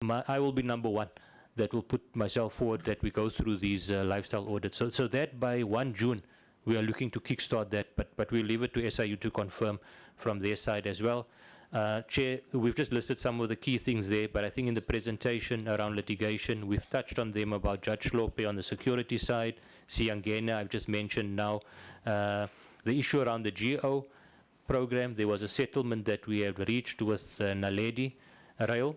I will be number one that will put myself forward that we go through these lifestyle audits. So that by 1 June, we are looking to kickstart that, but we'll leave it to SIU to confirm from their side as well. Chair, we've just listed some of the key things there, but I think in the presentation around litigation, we've touched on them about Judge Slope on the security side, Siangena, I've just mentioned now. The issue around the GO program, there was a settlement that we have reached with Naledi Rail.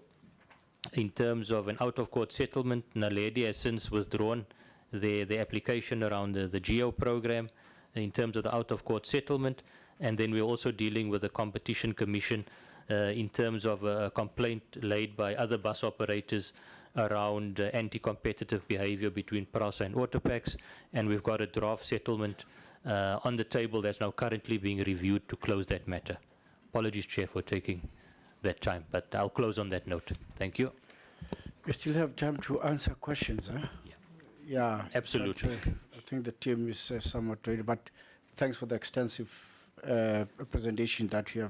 In terms of an out-of-court settlement, Naledi has since withdrawn the application around the GO program in terms of the out-of-court settlement. And then we're also dealing with the Competition Commission in terms of a complaint laid by other bus operators around anti-competitive behavior between PRASA and Autopax. And we've got a draft settlement on the table that's now currently being reviewed to close that matter. Apologies, Chair, for taking that time, but I'll close on that note. Thank you. We still have time to answer questions, huh? Yeah, Absolutely. I think the team is somewhat ready, but thanks for the extensive presentation that you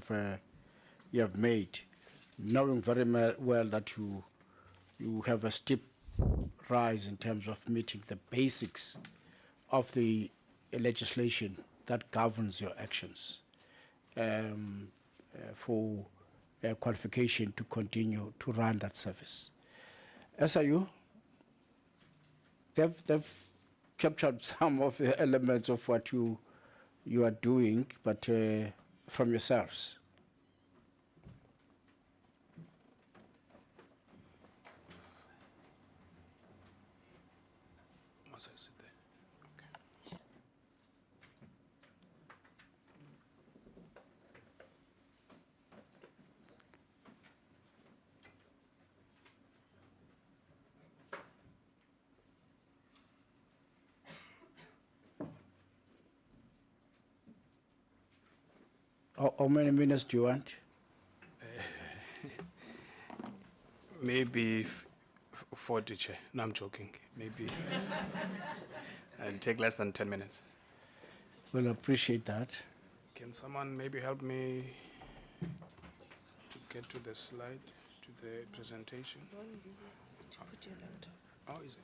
have made, knowing very well that you have a steep rise in terms of meeting the basics of the legislation that governs your actions for qualification to continue to run that service. SIU, they've captured some of the elements of what you are doing, but from yourselves. Must I sit there? Okay. How many minutes do you want? Maybe 40, Chair. No, I'm joking. Maybe I'll take less than 10 minutes. We'll appreciate that. Can someone maybe help me to get to the slide, to the presentation? Put your laptop. Oh, is it?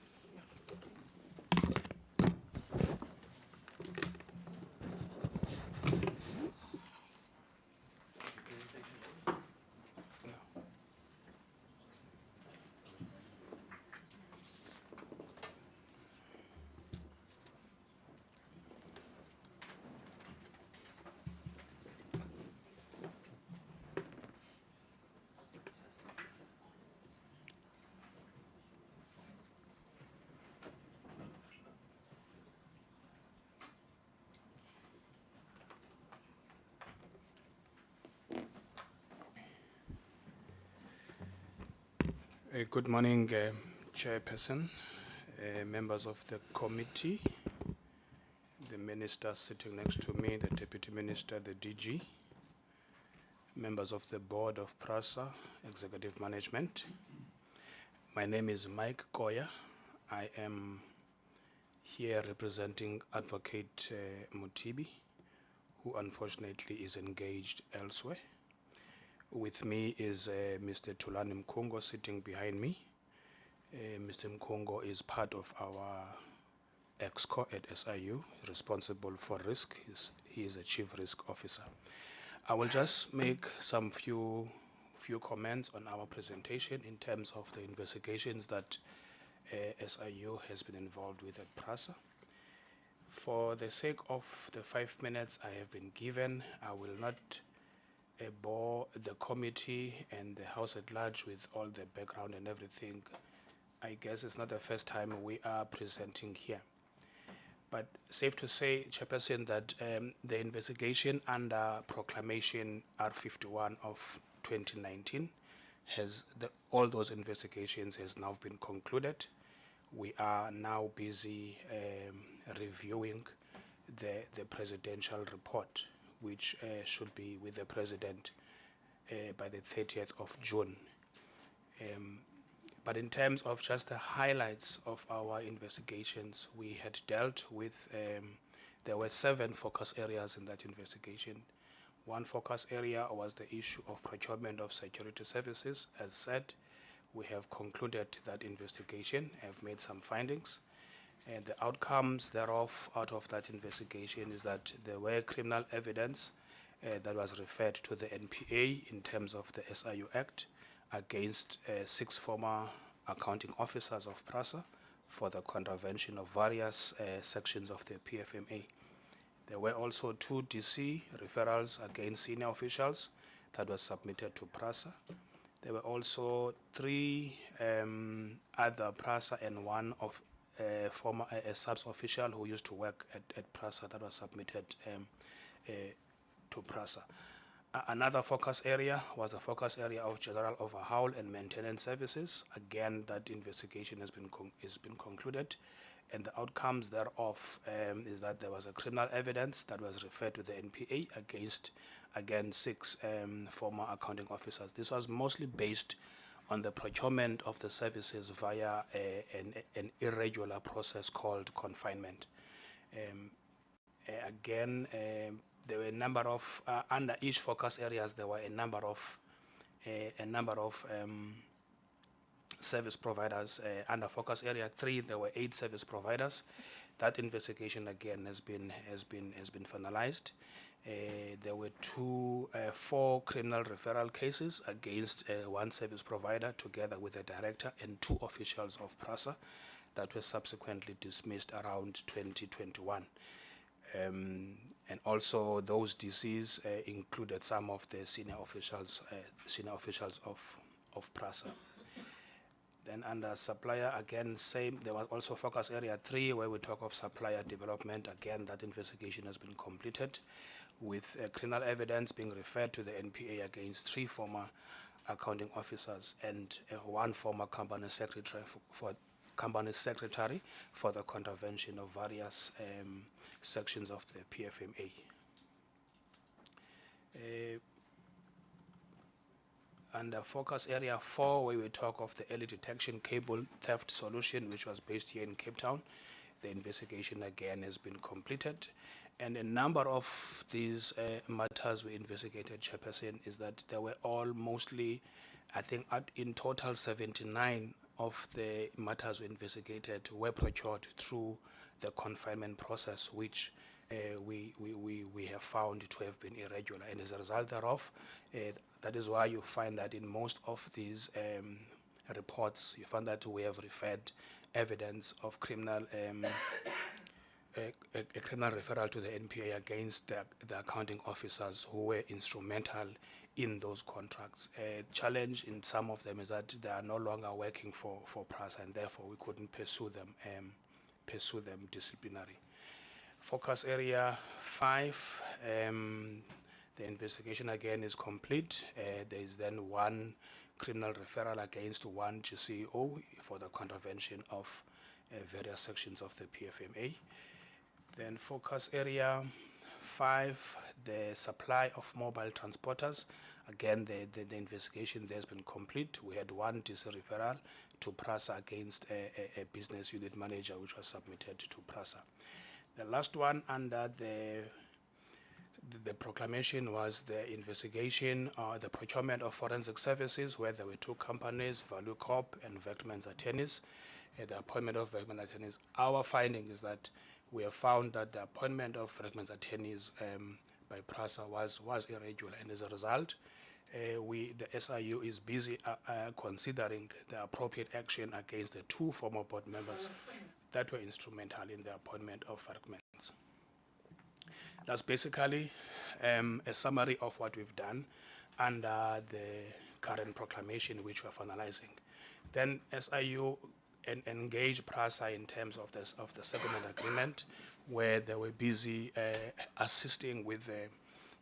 Good morning, Chairperson, members of the committee, the minister sitting next to me, the Deputy Minister, the DG, members of the Board of PRASA, Executive Management. My name is Mike Koya. I am here representing Advocate Mutibi, who unfortunately is engaged elsewhere. With me is Mr. Tulani Mkongo sitting behind me. Mr. Mkongo is part of our EXCO at SIU, responsible for risk. He is a Chief Risk Officer. I will just make some few comments on our presentation in terms of the investigations that SIU has been involved with at PRASA. For the sake of the 5 minutes I have been given, I will not bore the committee and the House at large with all the background and everything. I guess it's not the first time we are presenting here. But safe to say, Chairperson, that the investigation under Proclamation R51 of 2019 all those investigations has now been concluded. We are now busy reviewing the presidential report, which should be with the President by the 30th of June. But in terms of just the highlights of our investigations, we had dealt with, there were 7 focus areas in that investigation. One focus area was the issue of procurement of security services. As said, we have concluded that investigation, have made some findings. And the outcomes thereof, out of that investigation, is that there were criminal evidence that was referred to the NPA in terms of the SIU Act against 6 former accounting officers of PRASA for the contravention of various sections of the PFMA. There were also 2 DC referrals against senior officials that was submitted to PRASA. There were also 3 other PRASA and 1 of former subs official who used to work at PRASA that was submitted to PRASA. Another focus area was a focus area of general overhaul and maintenance services. Again, that investigation has been concluded, and the outcomes thereof is that there was a criminal evidence that was referred to the NPA against, again, 6 former accounting officers. This was mostly based on the procurement of the services via an irregular process called confinement. Again, there were a number of under each focus areas. There were a number of service providers. Under focus area 3, there were 8 service providers. That investigation again has been finalized. There were 4 criminal referral cases against 1 service provider, together with a director and 2 officials of PRASA, that were subsequently dismissed around 2021. And also those DCs included some of the senior officials of PRASA. Then under supplier, again, same. There was also focus area 3 where we talk of supplier development. Again, that investigation has been completed, with criminal evidence being referred to the NPA against 3 former accounting officers and 1 former company secretary for the contravention of various sections of the PFMA. Under focus area 4, where we talk of the early detection cable theft solution, which was based here in Cape Town, the investigation again has been completed. And a number of these matters we investigated, Chairperson, is that they were all mostly, I think in total 79 of the matters we investigated were procured through the confinement process, which we have found to have been irregular. And as a result thereof, that is why you find that in most of these reports, you find that we have referred evidence of criminal a criminal referral to the NPA against the accounting officers who were instrumental in those contracts. A challenge in some of them is that they are no longer working for PRASA, and therefore we couldn't pursue them disciplinary. Focus area 5, the investigation again is complete. There is then 1 criminal referral against 1 GCO for the contravention of various sections of the PFMA. Then focus area 5, the supply of mobile transporters. Again, the investigation there has been complete. We had 1 DC referral to PRASA against a business unit manager, which was submitted to PRASA. The last one under the proclamation was the investigation, the procurement of forensic services, where there were 2 companies, Value Corp and Vectman's Attorneys, the appointment of Vectman's Attorneys. Our finding is that we have found that the appointment of Vectman's Attorneys by PRASA was irregular, and as a result, the SIU is busy considering the appropriate action against the 2 former board members that were instrumental in the appointment of Vectman's. That's basically a summary of what we've done under the current proclamation which we're finalizing. Then SIU engaged PRASA in terms of the settlement agreement, where they were busy assisting with the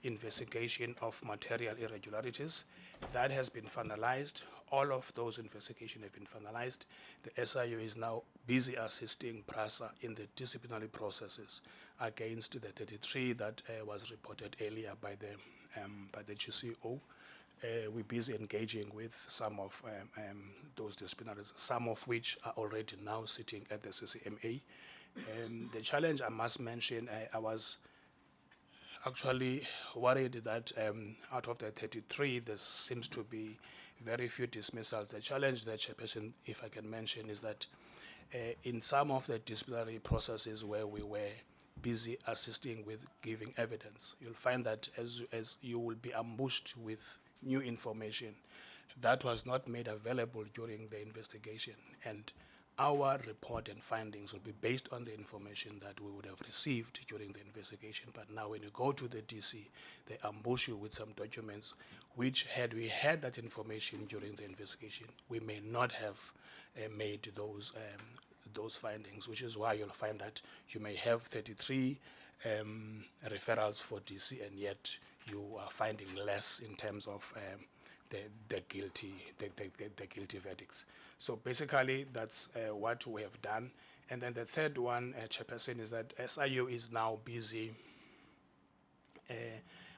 investigation of material irregularities. That has been finalized. All of those investigations have been finalized. The SIU is now busy assisting PRASA in the disciplinary processes against the 33 that was reported earlier by the GCO. We're busy engaging with some of those disciplinaries, some of which are already now sitting at the CCMA. The challenge, I must mention, I was actually worried that out of the 33, there seems to be very few dismissals. The challenge that, Chairperson, if I can mention, is that in some of the disciplinary processes where we were busy assisting with giving evidence, you'll find that as you will be ambushed with new information that was not made available during the investigation, and our report and findings will be based on the information that we would have received during the investigation. But now when you go to the DC, they ambush you with some documents which, had we had that information during the investigation, we may not have made those findings, which is why you'll find that you may have 33 referrals for DC, and yet you are finding less in terms of the guilty verdicts. So basically, that's what we have done. And then the third one, Chairperson, is that SIU is now busy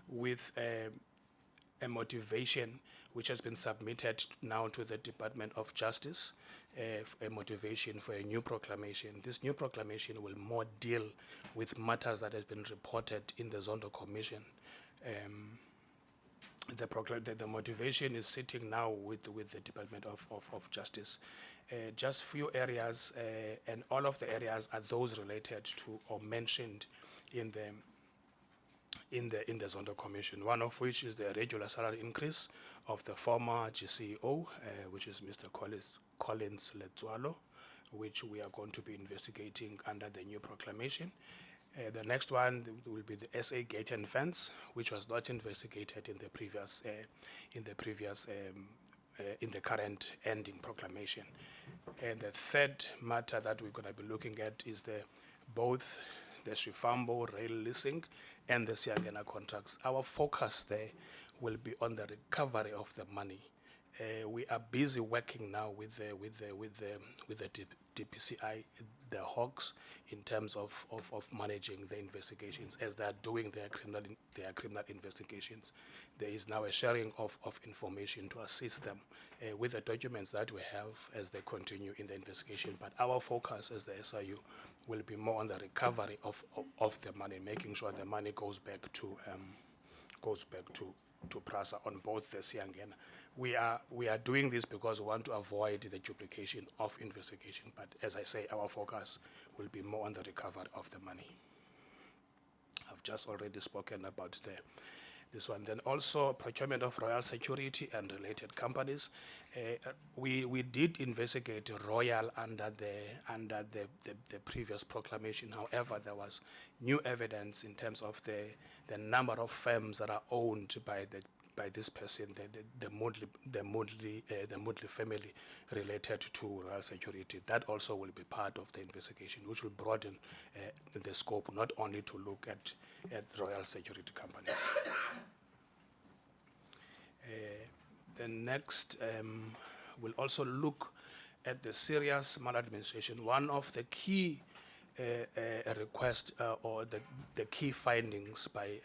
with a motivation which has been submitted now to the Department of Justice, a motivation for a new proclamation. This new proclamation will more deal with matters that has been reported in the Zondo Commission. The motivation is sitting now with the Department of Justice. Just few areas, and all of the areas are those related to or mentioned in the Zondo Commission, one of which is the regular salary increase of the former GCEO, which is Mr. Collins Letsualo, which we are going to be investigating under the new proclamation. The next one will be the SA Gate and Fence, which was not investigated in the current ending proclamation. And the third matter that we're going to be looking at is both the Shifambo rail leasing and the Siangena contracts. Our focus there will be on the recovery of the money. We are busy working now with the DPCI, the Hawks, in terms of managing the investigations as they are doing their criminal investigations. There is now a sharing of information to assist them with the documents that we have as they continue in the investigation. But our focus as the SIU will be more on the recovery of the money, making sure the money goes back to PRASA on both the Siangena. We are doing this because we want to avoid the duplication of investigation. But as I say, our focus will be more on the recovery of the money. I've just already spoken about this one. Then also procurement of Royal Security and related companies. We did investigate Royal under the previous proclamation. However, there was new evidence in terms of the number of firms that are owned by this person, the Moodley family related to Royal Security. That also will be part of the investigation, which will broaden the scope, not only to look at Royal Security companies. The next will also look at the serious maladministration. One of the key request or the key findings by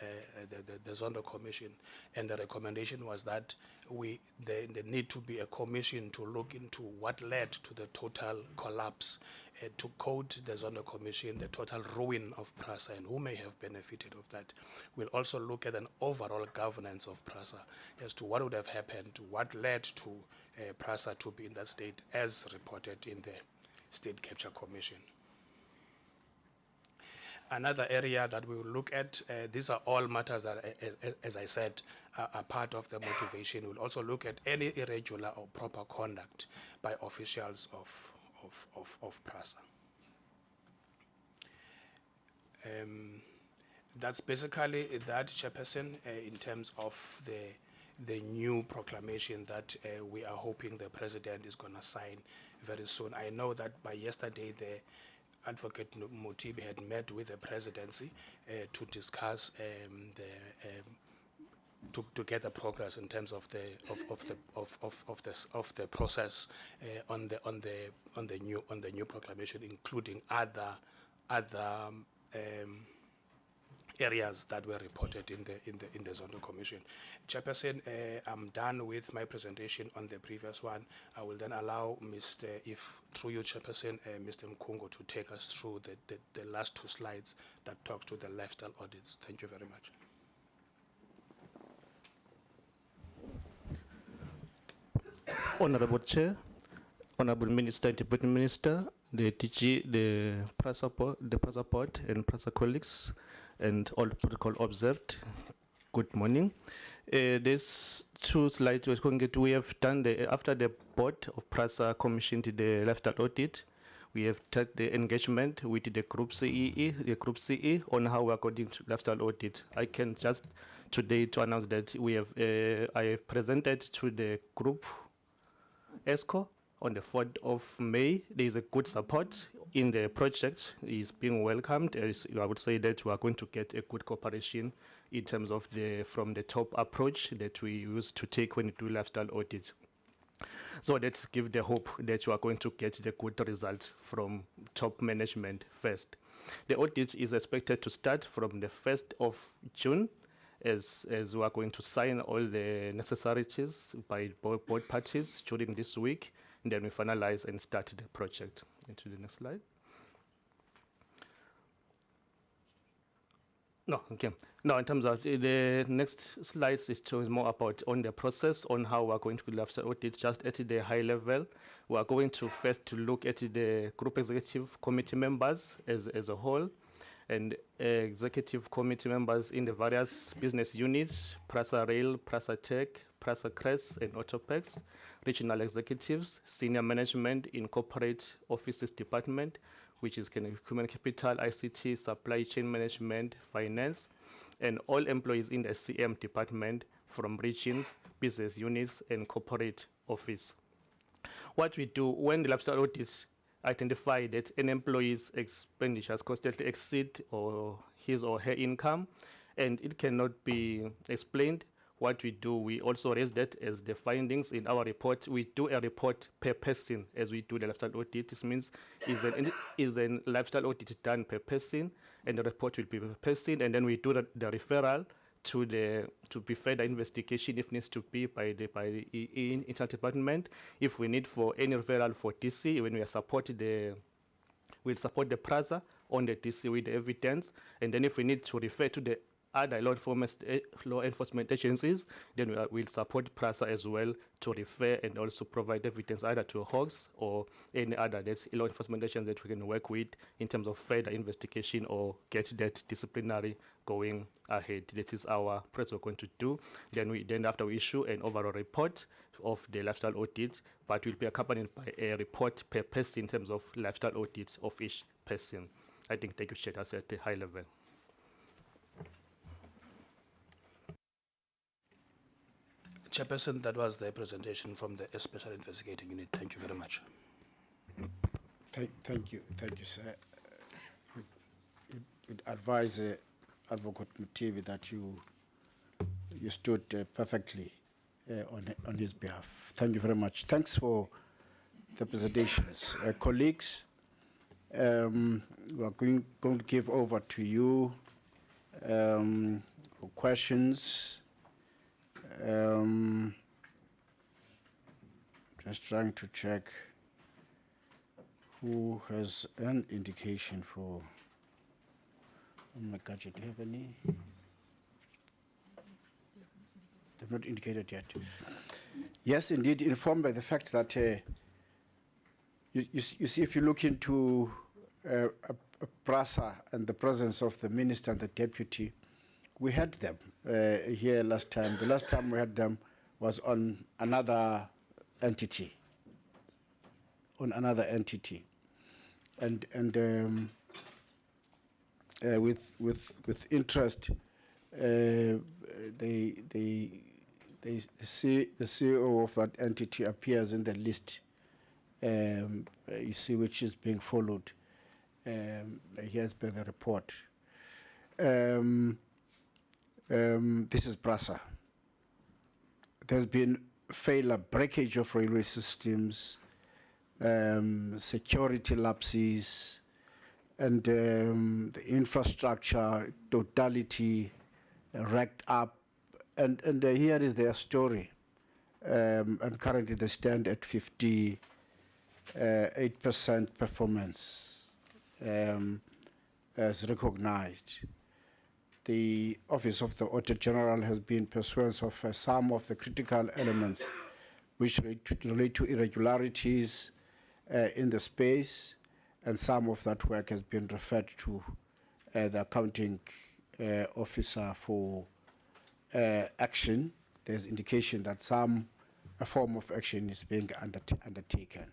the Zondo Commission, and the recommendation was that there need to be a commission to look into what led to the total collapse, to quote the Zondo Commission, the total ruin of PRASA and who may have benefited of that. We'll also look at an overall governance of PRASA as to what would have happened, what led to PRASA to be in that state as reported in the State Capture Commission. Another area that we will look at, these are all matters that, as I said, are part of the motivation. We'll also look at any irregular or proper conduct by officials of PRASA. That's basically that, Chairperson, in terms of the new proclamation that we are hoping the President is going to sign very soon. I know that by yesterday, the Advocate Mutibi had met with the presidency to discuss to get the progress in terms of the process on the new proclamation, including other areas that were reported in the Zondo Commission. Chairperson, I'm done with my presentation on the previous one. I will then allow if through you, Chairperson, Mr. Mkungo to take us through the last two slides that talk to the lifestyle audits. Thank you very much. Honorable Chair, Honorable Minister and Deputy Minister, the DG, the PRASA board and PRASA colleagues, and all protocol observed. Good morning. There's two slides we're going to get. We have done after the board of PRASA commissioned the lifestyle audit. We have done the engagement with the group CE on how we're going to lifestyle audit. I can just today to announce that we have I have presented to the group ESCO on the 4th of May. There is a good support in the project. It's being welcomed. I would say that we are going to get a good cooperation in terms of from the top approach that we use to take when we do lifestyle audit. So let's give the hope that you are going to get the good result from top management first. The audit is expected to start from the 1st of June as we are going to sign all the necessities by both parties during this week. And then we finalize and start the project. Into the next slide. No, okay. Now, in terms of the next slides, it shows more about on the process, on how we're going to do lifestyle audit, just at the high level. We are going to first look at the group executive committee members as a whole, and executive committee members in the various business units, PRASA Rail, PRASA Tech, PRASA CRES, and Autopex, regional executives, senior management in corporate offices department, which is human capital, ICT, supply chain management, finance, and all employees in the CM department from regions, business units, and corporate office. What we do when the lifestyle audit identify that an employee's expenditures constantly exceed his or her income, and it cannot be explained, what we do, we also raise that as the findings in our report. We do a report per person as we do the lifestyle audit. This means is a lifestyle audit done per person, and the report will be per person, and then we do the referral to be further investigation if needs to be by the internal department. If we need for any referral for DC, when we are we'll support the PRASA on the DC with the evidence, and then if we need to refer to the other law enforcement agencies, then we'll support PRASA as well to refer and also provide evidence either to HOGS or any other law enforcement agency that we can work with in terms of further investigation or get that disciplinary going ahead. That is our process we're going to do. Then after we issue an overall report of the lifestyle audit, but will be accompanied by a report per person in terms of lifestyle audits of each person. I think thank you, Chair, that's at a high level. Chairperson, that was the presentation from the Special Investigating Unit. Thank you very much. Thank you, sir. You'd advise Advocate Mutivi that you stood perfectly on his behalf. Thank you very much. Thanks for the presentations. Colleagues, we are going to give over to you for questions. Just trying to check who has an indication for. Oh my God, do you have any? They've not indicated yet. Yes, indeed, informed by the fact that you see, if you look into a PRASA and the presence of the minister and the deputy, we had them here last time. The last time we had them was on another entity. And with interest, the CEO of that entity appears in the list. You see, which is being followed. Here's been the report. This is PRASA. There's been failure, breakage of railway systems, security lapses, and the infrastructure totality racked up. And here is their story. And currently they stand at 58% performance as recognized. The Office of the Auditor General has been pursuant of some of the critical elements which relate to irregularities in the space, and some of that work has been referred to the accounting officer for action. There's indication that a form of action is being undertaken.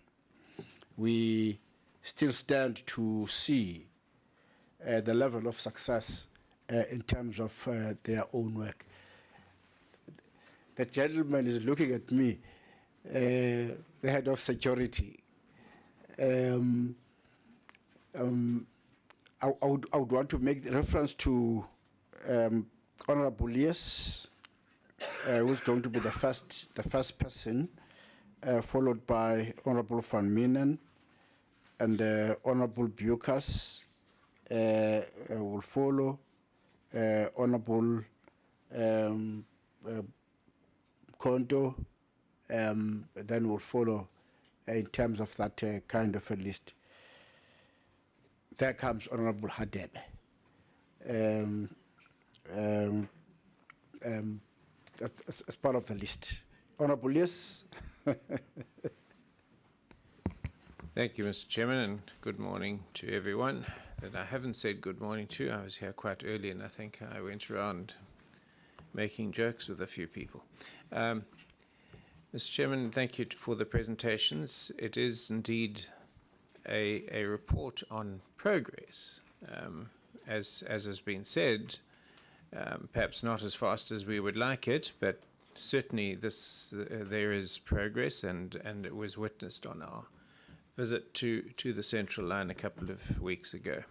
We still stand to see the level of success in terms of their own work. The gentleman is looking at me, the head of security. I would want to make the reference to Honorable Lies, who's going to be the first person, followed by Honorable Van Minen, and Honorable Bucas will follow, Honorable Konto, then will follow in terms of that kind of a list. There comes Honorable Hadebe. That's as part of the list. Honorable, yes. Thank you, Mr. Chairman, and good morning to everyone that I haven't said good morning to. I was here quite early, and I think I went around making jokes with a few people. Mr. Chairman, thank you for the presentations. It is indeed a report on progress. As has been said, perhaps not as fast as we would like it, but certainly there is progress, and it was witnessed on our visit to the Central Line a couple of weeks ago.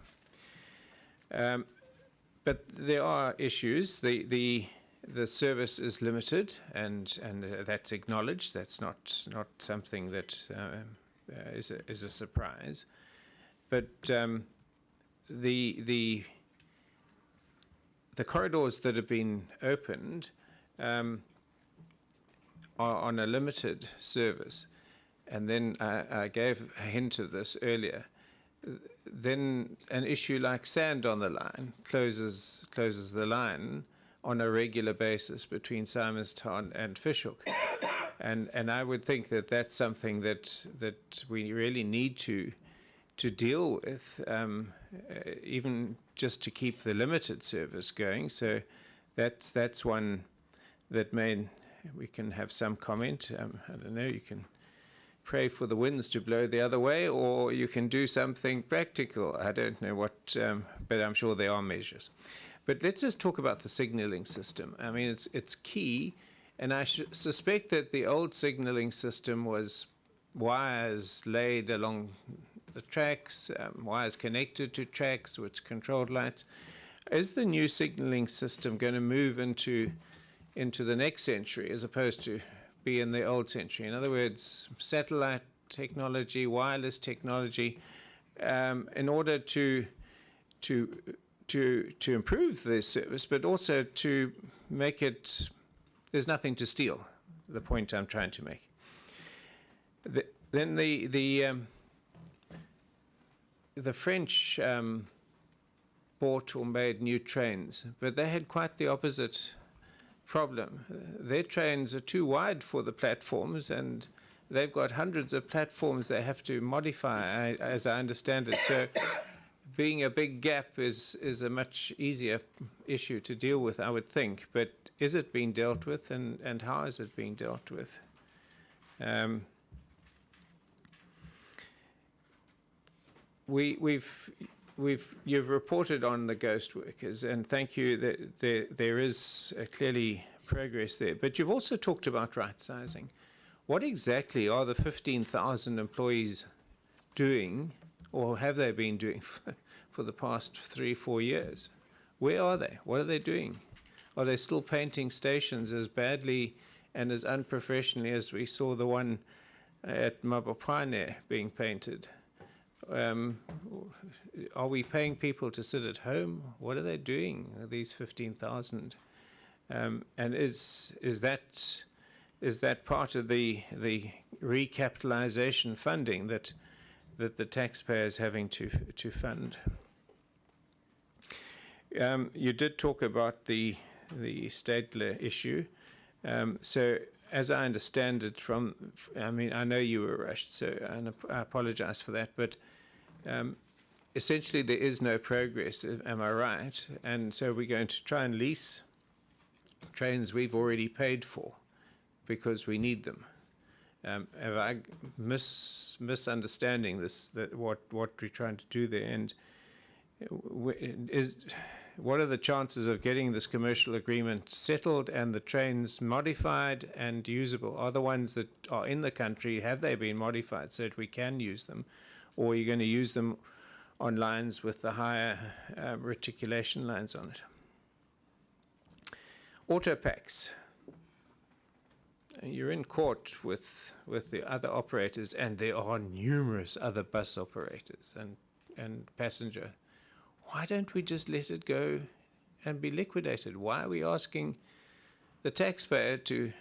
But there are issues. The service is limited, and that's acknowledged. That's not something that is a surprise. But the corridors that have been opened are on a limited service, and then I gave a hint of this earlier. Then an issue like sand on the line closes the line on a regular basis between Simonstown and Fishhook, and I would think that that's something that we really need to deal with, even just to keep the limited service going. So that's one that we can have some comment. I don't know, you can pray for the winds to blow the other way, or you can do something practical. I don't know what, but I'm sure there are measures. But let's just talk about the signaling system. I mean, it's key, and I suspect that the old signaling system was wires laid along the tracks, wires connected to tracks, which controlled lights. Is the new signaling system going to move into the next century as opposed to be in the old century? In other words, satellite technology, wireless technology, in order to improve this service, but also to make it, there's nothing to steal, the point I'm trying to make. Then the French bought or made new trains, but they had quite the opposite problem. Their trains are too wide for the platforms, and they've got hundreds of platforms they have to modify, as I understand it. So being a big gap is a much easier issue to deal with, I would think. But is it being dealt with, and how is it being dealt with? You've reported on the ghost workers, and thank you that there is clearly progress there. But you've also talked about right sizing. What exactly are the 15,000 employees doing, or have they been doing for the past 3-4 years? Where are they? What are they doing? Are they still painting stations as badly and as unprofessionally as we saw the one at Mabopane being painted? Are we paying people to sit at home? What are they doing, these 15,000? And is that part of the recapitalization funding that the taxpayer is having to fund? You did talk about the Stadler issue. So as I understand it I mean, I know you were rushed, so I apologize for that, but essentially there is no progress, am I right? And so we're going to try and lease trains we've already paid for because we need them. Am I misunderstanding what we're trying to do there? And what are the chances of getting this commercial agreement settled and the trains modified and usable? Are the ones that are in the country, have they been modified so that we can use them? Or are you going to use them on lines with the higher reticulation lines on it? Auto packs. You're in court with the other operators, and there are numerous other bus operators and passenger. Why don't we just let it go and be liquidated? Why are we asking the taxpayer to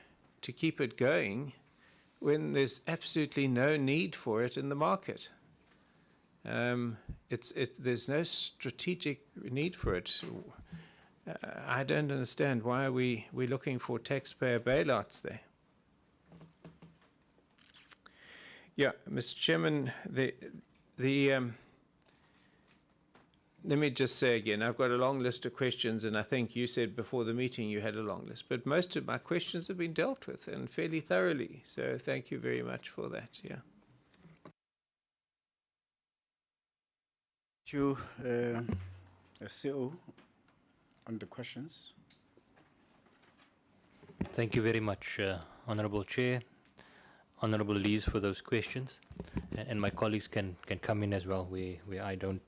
keep it going when there's absolutely no need for it in the market? There's no strategic need for it. I don't understand why we're looking for taxpayer bailouts there. Yeah, Mr. Chairman, let me just say again, I've got a long list of questions, and I think you said before the meeting you had a long list, but most of my questions have been dealt with and fairly thoroughly. So thank you very much for that. Yeah. Thank you, CO, on the questions. Thank you very much, Honourable Chair, Honourable Lees, for those questions. And my colleagues can come in as well where I don't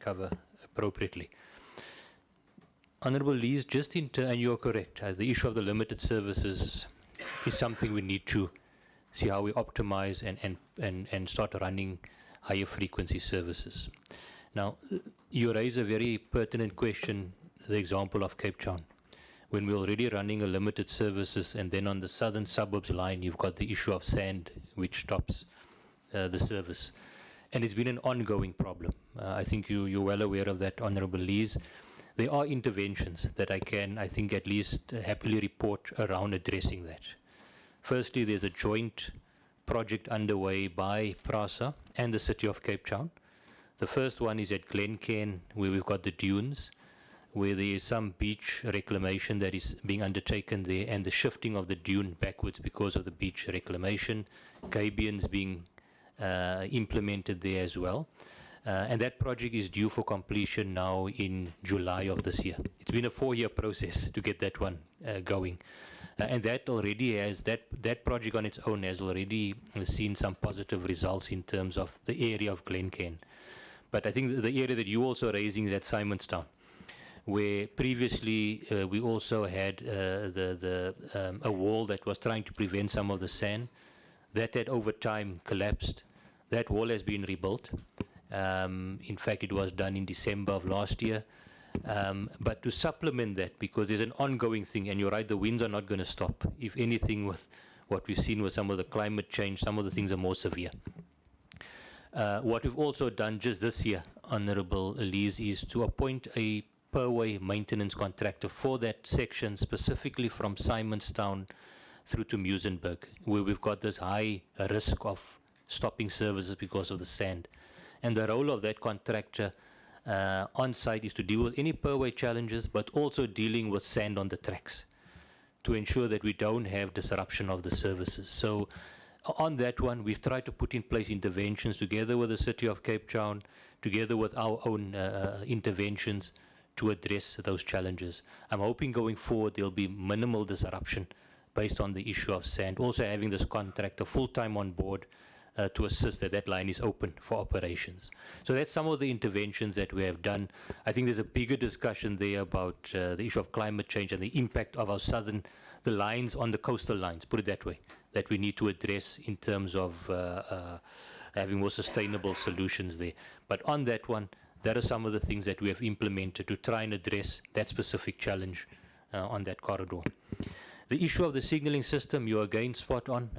cover appropriately. Honourable Lees, just and you're correct, the issue of the limited services is something we need to see how we optimize and start running higher frequency services. Now, you raise a very pertinent question, the example of Cape Town. When we're already running a limited services, and then on the southern suburbs line, you've got the issue of sand, which stops the service. And it's been an ongoing problem. I think you're well aware of that, Honourable Lees. There are interventions that I think, at least happily report around addressing that. Firstly, there's a joint project underway by PRASA and the City of Cape Town. The first one is at Glencairn, where we've got the dunes, where there is some beach reclamation that is being undertaken there, and the shifting of the dune backwards because of the beach reclamation. Gabions being implemented there as well. And that project is due for completion now in July of this year. It's been a 4-year process to get that one going. And that already has, that project on its own has already seen some positive results in terms of the area of Glencairn. But I think the area that you're also raising is at Simonstown, where previously we also had a wall that was trying to prevent some of the sand. That had over time collapsed. That wall has been rebuilt. In fact, it was done in December of last year. But to supplement that, because there's an ongoing thing, and you're right, the winds are not going to stop. If anything, with what we've seen with some of the climate change, some of the things are more severe. What we've also done just this year, Honourable Lees, is to appoint a per-way maintenance contractor for that section, specifically from Simonstown through to Muizenberg, where we've got this high risk of stopping services because of the sand. And the role of that contractor on site is to deal with any per-way challenges, but also dealing with sand on the tracks to ensure that we don't have disruption of the services. So on that one, we've tried to put in place interventions together with the City of Cape Town, together with our own interventions to address those challenges. I'm hoping going forward there'll be minimal disruption based on the issue of sand. Also having this contractor full-time on board to assist that line is open for operations. So that's some of the interventions that we have done. I think there's a bigger discussion there about the issue of climate change and the impact of our the lines on the coastal lines, put it that way, that we need to address in terms of having more sustainable solutions there. But on that one, that are some of the things that we have implemented to try and address that specific challenge on that corridor. The issue of the signalling system, you're again spot on.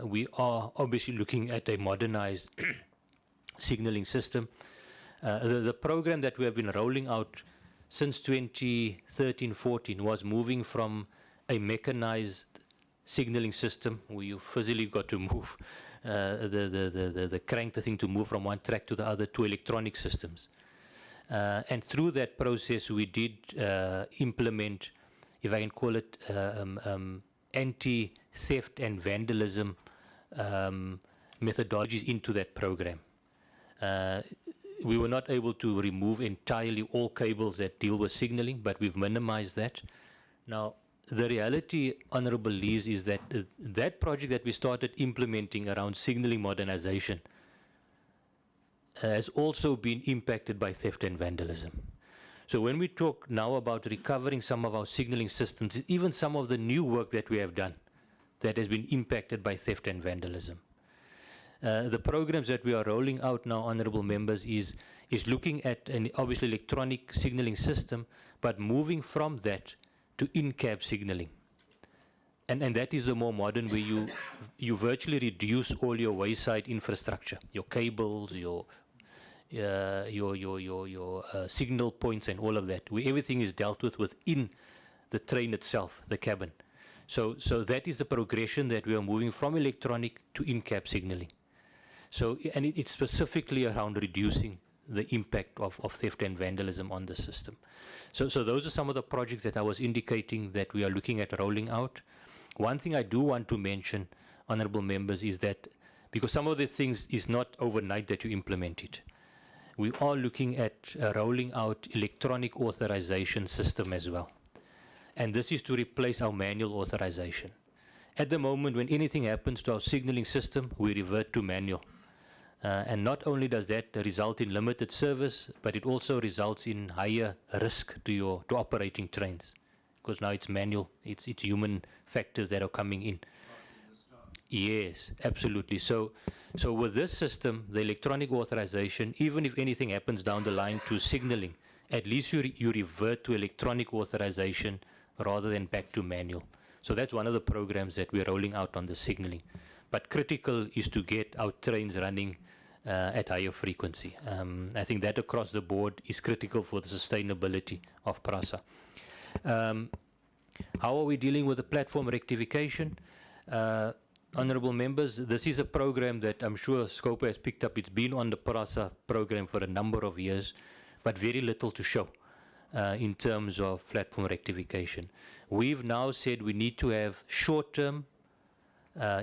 We are obviously looking at a modernized signalling system. The program that we have been rolling out since 2013-14 was moving from a mechanized signaling system where you physically got to move the crank, the thing to move from one track to the other, to electronic systems. And through that process, we did implement, if I can call it, anti-theft and vandalism methodologies into that program. We were not able to remove entirely all cables that deal with signaling, but we've minimized that. Now, the reality, Honorable Lees, is that that project that we started implementing around signaling modernization has also been impacted by theft and vandalism. So when we talk now about recovering some of our signaling systems, even some of the new work that we have done that has been impacted by theft and vandalism. The programs that we are rolling out now, honorable members, is looking at an obviously electronic signaling system, but moving from that to in-cab signaling. And that is the more modern, where you virtually reduce all your wayside infrastructure, your cables, your signal points and all of that, where everything is dealt with within the train itself, the cabin. So that is the progression that we are moving from electronic to in-cab signaling. So, and it's specifically around reducing the impact of theft and vandalism on the system. So those are some of the projects that I was indicating that we are looking at rolling out. One thing I do want to mention, honorable members, is that because some of the things is not overnight that you implement it. We are looking at rolling out electronic authorization system as well. And this is to replace our manual authorization. At the moment, when anything happens to our signaling system, we revert to manual. And not only does that result in limited service, but it also results in higher risk to operating trains, because now it's manual, it's human factors that are coming in. Yes, absolutely. So with this system, the electronic authorization, even if anything happens down the line to signaling, at least you revert to electronic authorization rather than back to manual. So that's one of the programs that we're rolling out on the signaling. But critical is to get our trains running at higher frequency. I think that across the board is critical for the sustainability of PRASA. How are we dealing with the platform rectification? Honorable members, this is a program that I'm sure SCOPA has picked up. It's been on the PRASA program for a number of years, but very little to show in terms of platform rectification. We've now said we need to have short-term,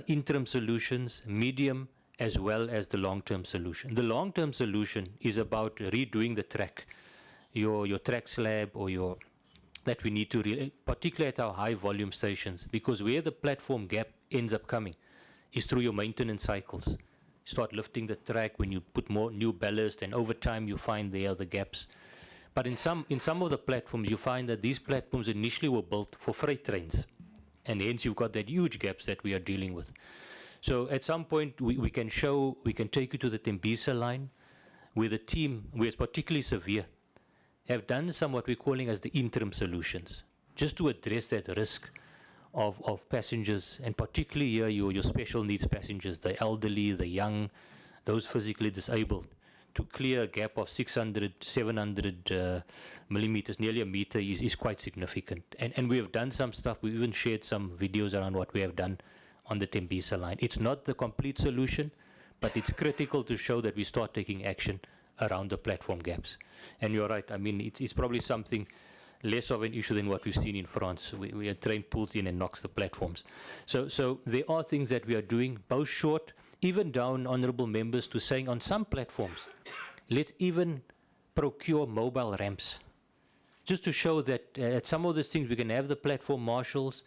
interim solutions, medium, as well as the long-term solution. The long-term solution is about redoing the track, your track slab, or that we need to, particularly at our high volume stations, because where the platform gap ends up coming is through your maintenance cycles. You start lifting the track when you put more new ballast, and over time you find there are the gaps. But in some of the platforms, you find that these platforms initially were built for freight trains, and hence you've got that huge gaps that we are dealing with. So at some point, we can take you to the Tembisa line, where the team, where it's particularly severe, have done some what we're calling as the interim solutions, just to address that risk of passengers, and particularly here your special needs passengers, the elderly, the young, those physically disabled, to clear a gap of 600, 700 millimeters, nearly a meter, is quite significant. And we have done some stuff. We even shared some videos around what we have done on the Tembisa line. It's not the complete solution, but it's critical to show that we start taking action around the platform gaps. And you're right, I mean, it's probably something less of an issue than what we've seen in France, where a train pulls in and knocks the platforms. So there are things that we are doing, both short, even down, honorable members, to saying on some platforms, let's even procure mobile ramps, just to show that at some of these things we can have the platform marshals.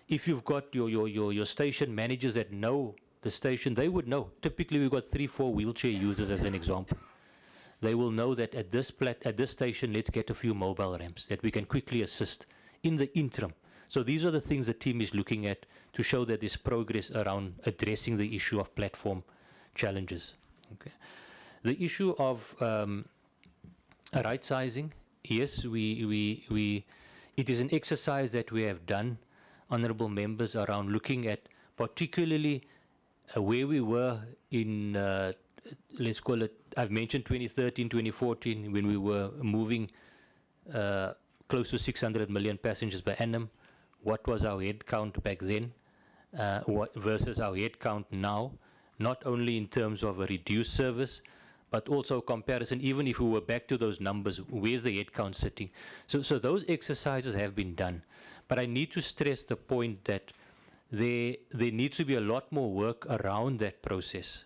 If you've got your station managers that know the station, they would know. Typically, we've got 3-4 wheelchair users as an example. They will know that at this station, let's get a few mobile ramps that we can quickly assist in the interim. So these are the things the team is looking at to show that there's progress around addressing the issue of platform challenges. Okay. The issue of right sizing, yes, it is an exercise that we have done, honorable members, around looking at particularly where we were in, let's call it, I've mentioned 2013, 2014, when we were moving close to 600 million passengers per annum. What was our head count back then? versus our headcount now, not only in terms of a reduced service, but also comparison, even if we were back to those numbers, where's the headcount sitting? So those exercises have been done. But I need to stress the point that there needs to be a lot more work around that process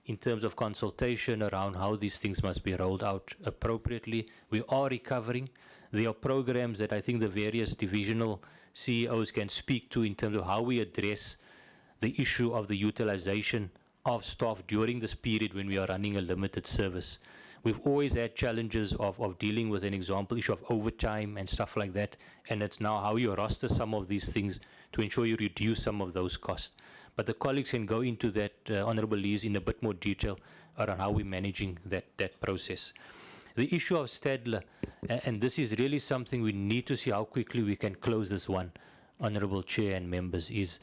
in terms of consultation around how these things must be rolled out appropriately. We are recovering. There are programs that I think the various divisional CEOs can speak to in terms of how we address the issue of the utilization of staff during this period when we are running a limited service. We've always had challenges of dealing with an example issue of overtime and stuff like that, and it's now how you roster some of these things to ensure you reduce some of those costs. But the colleagues can go into that, Honourable Lees, in a bit more detail around how we're managing that process. The issue of Stadler, and this is really something we need to see how quickly we can close this one, Honourable Chair and members, is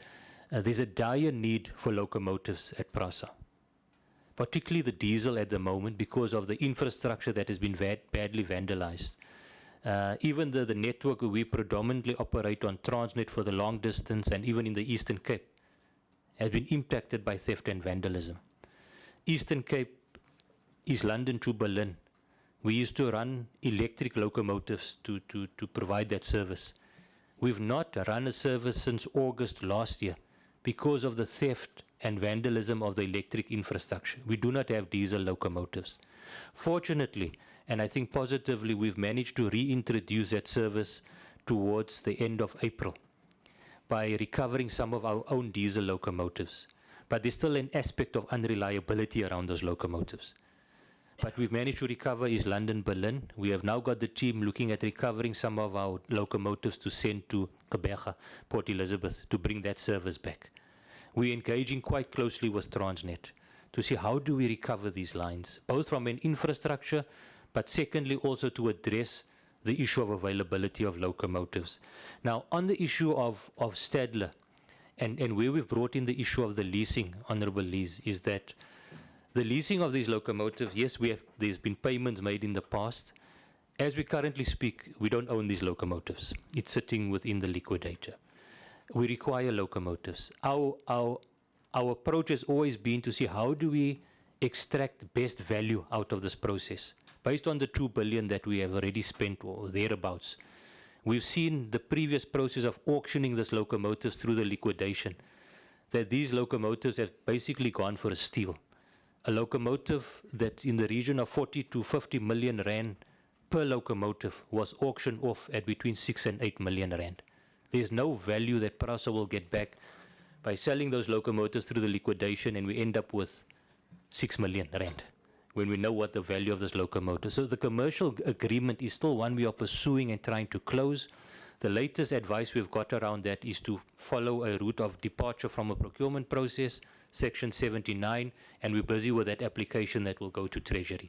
there's a dire need for locomotives at PRASA, particularly the diesel at the moment because of the infrastructure that has been badly vandalized. Even the network we predominantly operate on, Transnet for the long distance and even in the Eastern Cape, has been impacted by theft and vandalism. Eastern Cape is London to Berlin. We used to run electric locomotives to provide that service. We've not run a service since August last year because of the theft and vandalism of the electric infrastructure. We do not have diesel locomotives. Fortunately, and I think positively, we've managed to reintroduce that service towards the end of April by recovering some of our own diesel locomotives. But there's still an aspect of unreliability around those locomotives. But we've managed to recover East London, Berlin. We have now got the team looking at recovering some of our locomotives to send to Gqeberha, Port Elizabeth, to bring that service back. We're engaging quite closely with Transnet to see how do we recover these lines, both from an infrastructure, but secondly also to address the issue of availability of locomotives. Now, on the issue of Stadler, and where we've brought in the issue of the leasing, Honourable Lees, is that the leasing of these locomotives, yes, there's been payments made in the past. As we currently speak, we don't own these locomotives. It's sitting within the liquidator. We require locomotives. Our approach has always been to see how do we extract best value out of this process. Based on the 2 billion that we have already spent or thereabouts, we've seen the previous process of auctioning these locomotives through the liquidation, that these locomotives have basically gone for a steal. A locomotive that's in the region of 40 to 50 million rand per locomotive was auctioned off at between 6 and 8 million rand. There's no value that PRASA will get back by selling those locomotives through the liquidation, and we end up with 6 million rand when we know what the value of this locomotive. So the commercial agreement is still one we are pursuing and trying to close. The latest advice we've got around that is to follow a route of departure from a procurement process, Section 79, and we're busy with that application that will go to Treasury.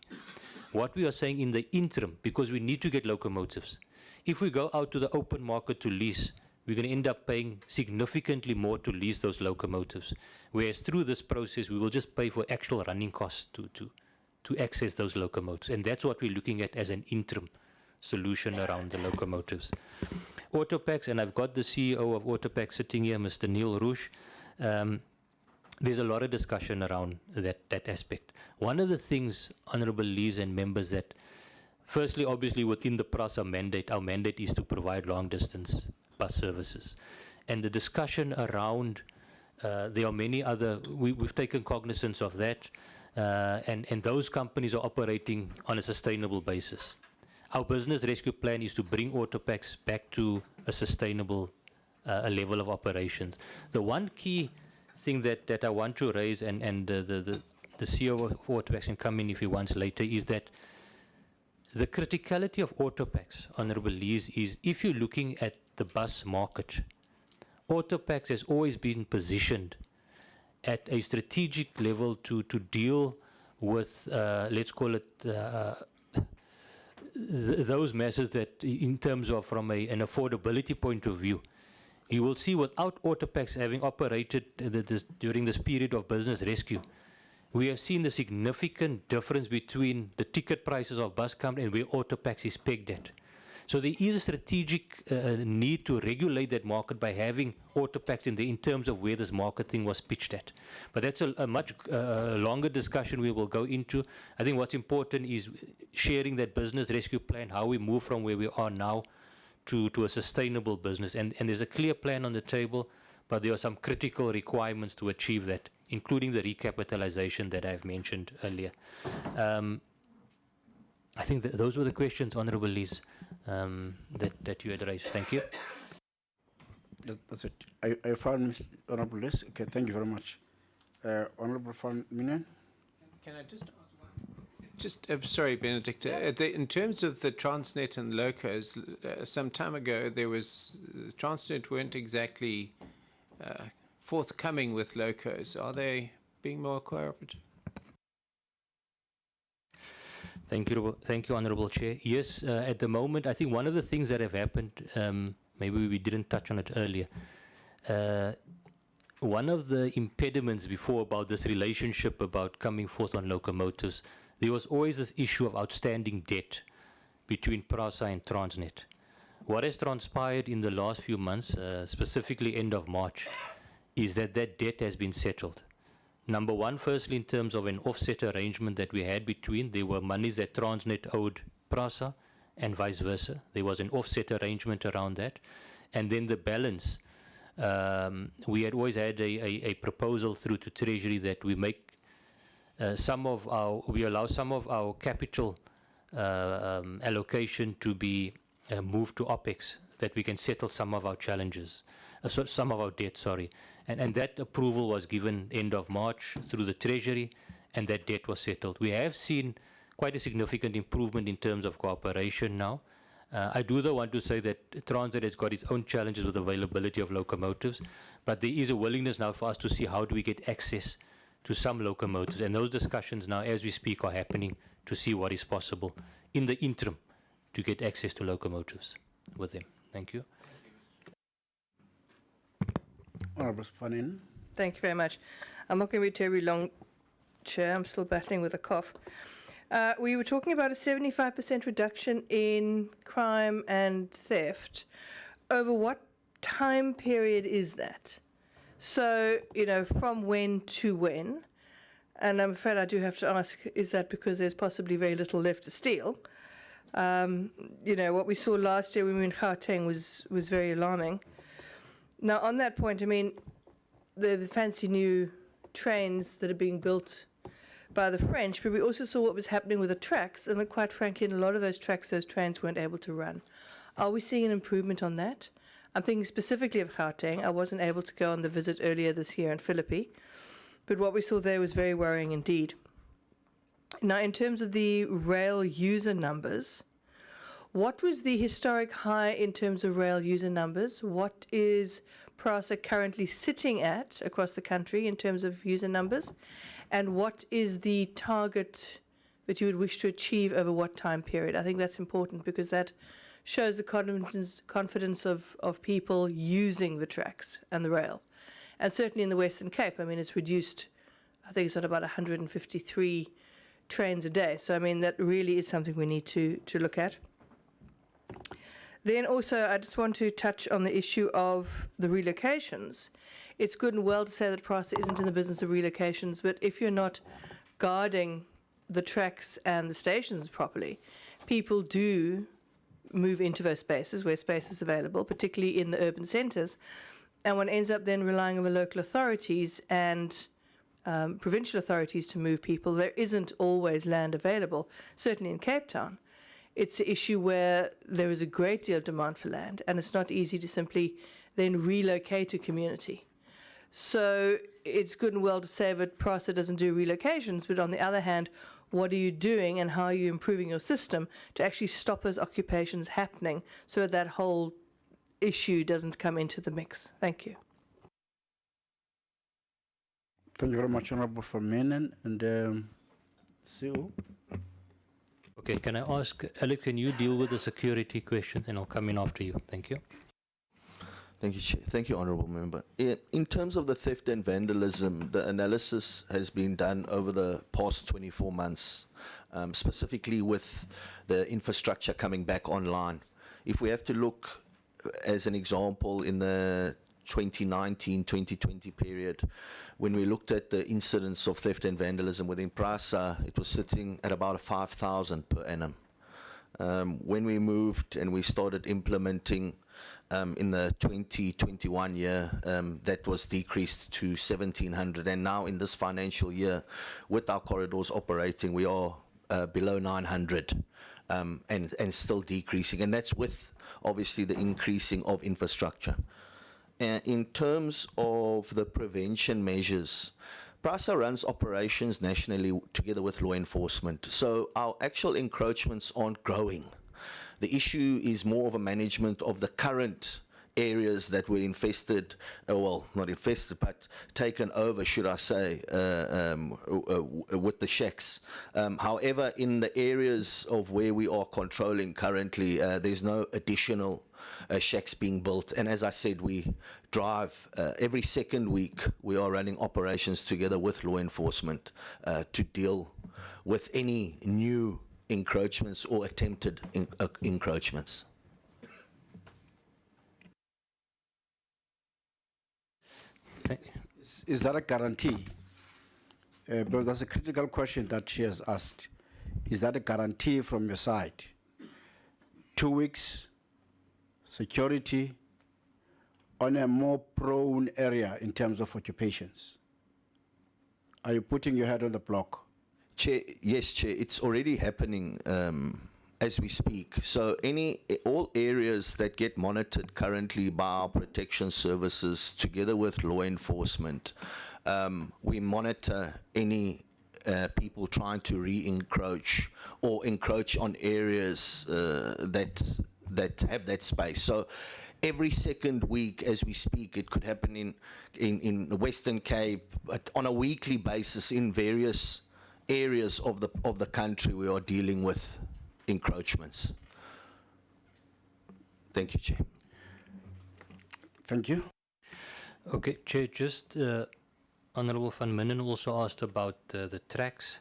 What we are saying in the interim, because we need to get locomotives, if we go out to the open market to lease, we're going to end up paying significantly more to lease those locomotives, whereas through this process we will just pay for actual running costs to access those locomotives, and that's what we're looking at as an interim solution around the locomotives. Autopacks, and I've got the CEO of Autopack sitting here, Mr. Neil Rouge. There's a lot of discussion around that aspect. One of the things, Honourable Lees and members, that firstly, obviously within the PRASA mandate, our mandate is to provide long distance bus services. And the discussion around, there are many other, we've taken cognizance of that, and those companies are operating on a sustainable basis. Our business rescue plan is to bring Autopacks back to a sustainable a level of operations. The one key thing that I want to raise, and the CEO of Autopacks can come in if he wants later, is that the criticality of Autopacks, Honourable Lees, is if you're looking at the bus market, Autopacks has always been positioned at a strategic level to deal with, let's call it, those masses that, in terms of from an affordability point of view, you will see without Autopacks having operated during this period of business rescue, we have seen the significant difference between the ticket prices of bus company and where Autopacks is pegged at. So there is a strategic need to regulate that market by having auto packs in there in terms of where this marketing was pitched at. But that's a much longer discussion we will go into. I think what's important is sharing that business rescue plan, how we move from where we are now to a sustainable business. And there's a clear plan on the table, but there are some critical requirements to achieve that, including the recapitalization that I've mentioned earlier. I think that those were the questions, Honourable Liz, that you had raised. Thank you. That's it. I found Mr. Honourable Liz. Okay, thank you very much. Honourable Van Minen? Can I just ask one? Sorry, Benedict. In terms of the Transnet and locos, some time ago there was Transnet weren't exactly forthcoming with locos. Are they being more cooperative? Thank you, Honourable Chair. Yes, at the moment, I think one of the things that have happened, maybe we didn't touch on it earlier. One of the impediments before about this relationship about coming forth on locomotives, there was always this issue of outstanding debt between PRASA and Transnet. What has transpired in the last few months, specifically end of March, is that debt has been settled. Number one, firstly, in terms of an offset arrangement that we had between, there were monies that Transnet owed PRASA and vice versa. There was an offset arrangement around that. And then the balance, we had always had a proposal through to Treasury that we make we allow some of our capital allocation to be moved to OPEX, that we can settle some of our challenges, some of our debt, sorry. And that approval was given end of March through the Treasury, and that debt was settled. We have seen quite a significant improvement in terms of cooperation now. I do, though, want to say that Transnet has got its own challenges with availability of locomotives, but there is a willingness now for us to see how do we get access to some locomotives. And those discussions now, as we speak, are happening to see what is possible in the interim to get access to locomotives with them. Thank you. Honourable Van Minen? Thank you very much. I'm not going to be terribly long, Chair. I'm still battling with a cough. We were talking about a 75% reduction in crime and theft. Over what time period is that? So, from when to when? And I'm afraid I do have to ask, is that because there's possibly very little left to steal? What we saw last year when we were in Gauteng was very alarming. Now, on that point, I mean, the fancy new trains that are being built by the French, but we also saw what was happening with the tracks, and quite frankly, in a lot of those tracks, those trains weren't able to run. Are we seeing an improvement on that? I'm thinking specifically of Gauteng. I wasn't able to go on the visit earlier this year in Philippi, but what we saw there was very worrying indeed. Now, in terms of the rail user numbers, what was the historic high in terms of rail user numbers? What is PRASA currently sitting at across the country in terms of user numbers? And what is the target that you would wish to achieve over what time period? I think that's important because that shows the confidence of people using the tracks and the rail. And certainly in the Western Cape, I mean, it's reduced, I think it's at about 153 trains a day. So, I mean, that really is something we need to look at. Then also, I just want to touch on the issue of the relocations. It's good and well to say that PRASA isn't in the business of relocations, but if you're not guarding the tracks and the stations properly, people do move into those spaces where space is available, particularly in the urban centres, and one ends up then relying on the local authorities and provincial authorities to move people. There isn't always land available, certainly in Cape Town. It's an issue where there is a great deal of demand for land, and it's not easy to simply then relocate a community. So it's good and well to say that PRASA doesn't do relocations, but on the other hand, what are you doing and how are you improving your system to actually stop those occupations happening so that that whole issue doesn't come into the mix? Thank you. Thank you very much, Honourable Van Minen. And CEO? Okay, can I ask, Alex, can you deal with the security questions, and I'll come in after you. Thank you. Thank you, Chair. Thank you, Honourable Member. In terms of the theft and vandalism, the analysis has been done over the past 24 months, specifically with the infrastructure coming back online. if we have to look as an example in the 2019-2020 period, when we looked at the incidence of theft and vandalism within PRASA, it was sitting at about 5,000 per annum. When we moved and we started implementing in the 2021 year, that was decreased to 1,700, and now in this financial year, with our corridors operating, we are below 900, and still decreasing, and that's with obviously the increasing of infrastructure. In terms of the prevention measures, PRASA runs operations nationally together with law enforcement, so our actual encroachments aren't growing. The issue is more of a management of the current areas that were infested, well, not infested, but taken over, should I say, with the shacks. However, in the areas of where we are controlling currently, there's no additional shacks being built. And as I said, we drive every second week, we are running operations together with law enforcement to deal with any new encroachments or attempted encroachments. Is that a guarantee? Because that's a critical question that she has asked. Is that a guarantee from your side? 2 weeks, security, on a more prone area in terms of occupations? Are you putting your head on the block? Chair, yes, Chair, it's already happening as we speak. So all areas that get monitored currently by our protection services together with law enforcement, we monitor any people trying to re-encroach or encroach on areas that have that space. So every second week as we speak, it could happen in the Western Cape, but on a weekly basis in various areas of the country we are dealing with encroachments. Thank you, Chair. Thank you. Okay, Chair, just Honourable Van Minnen also asked about the tracks,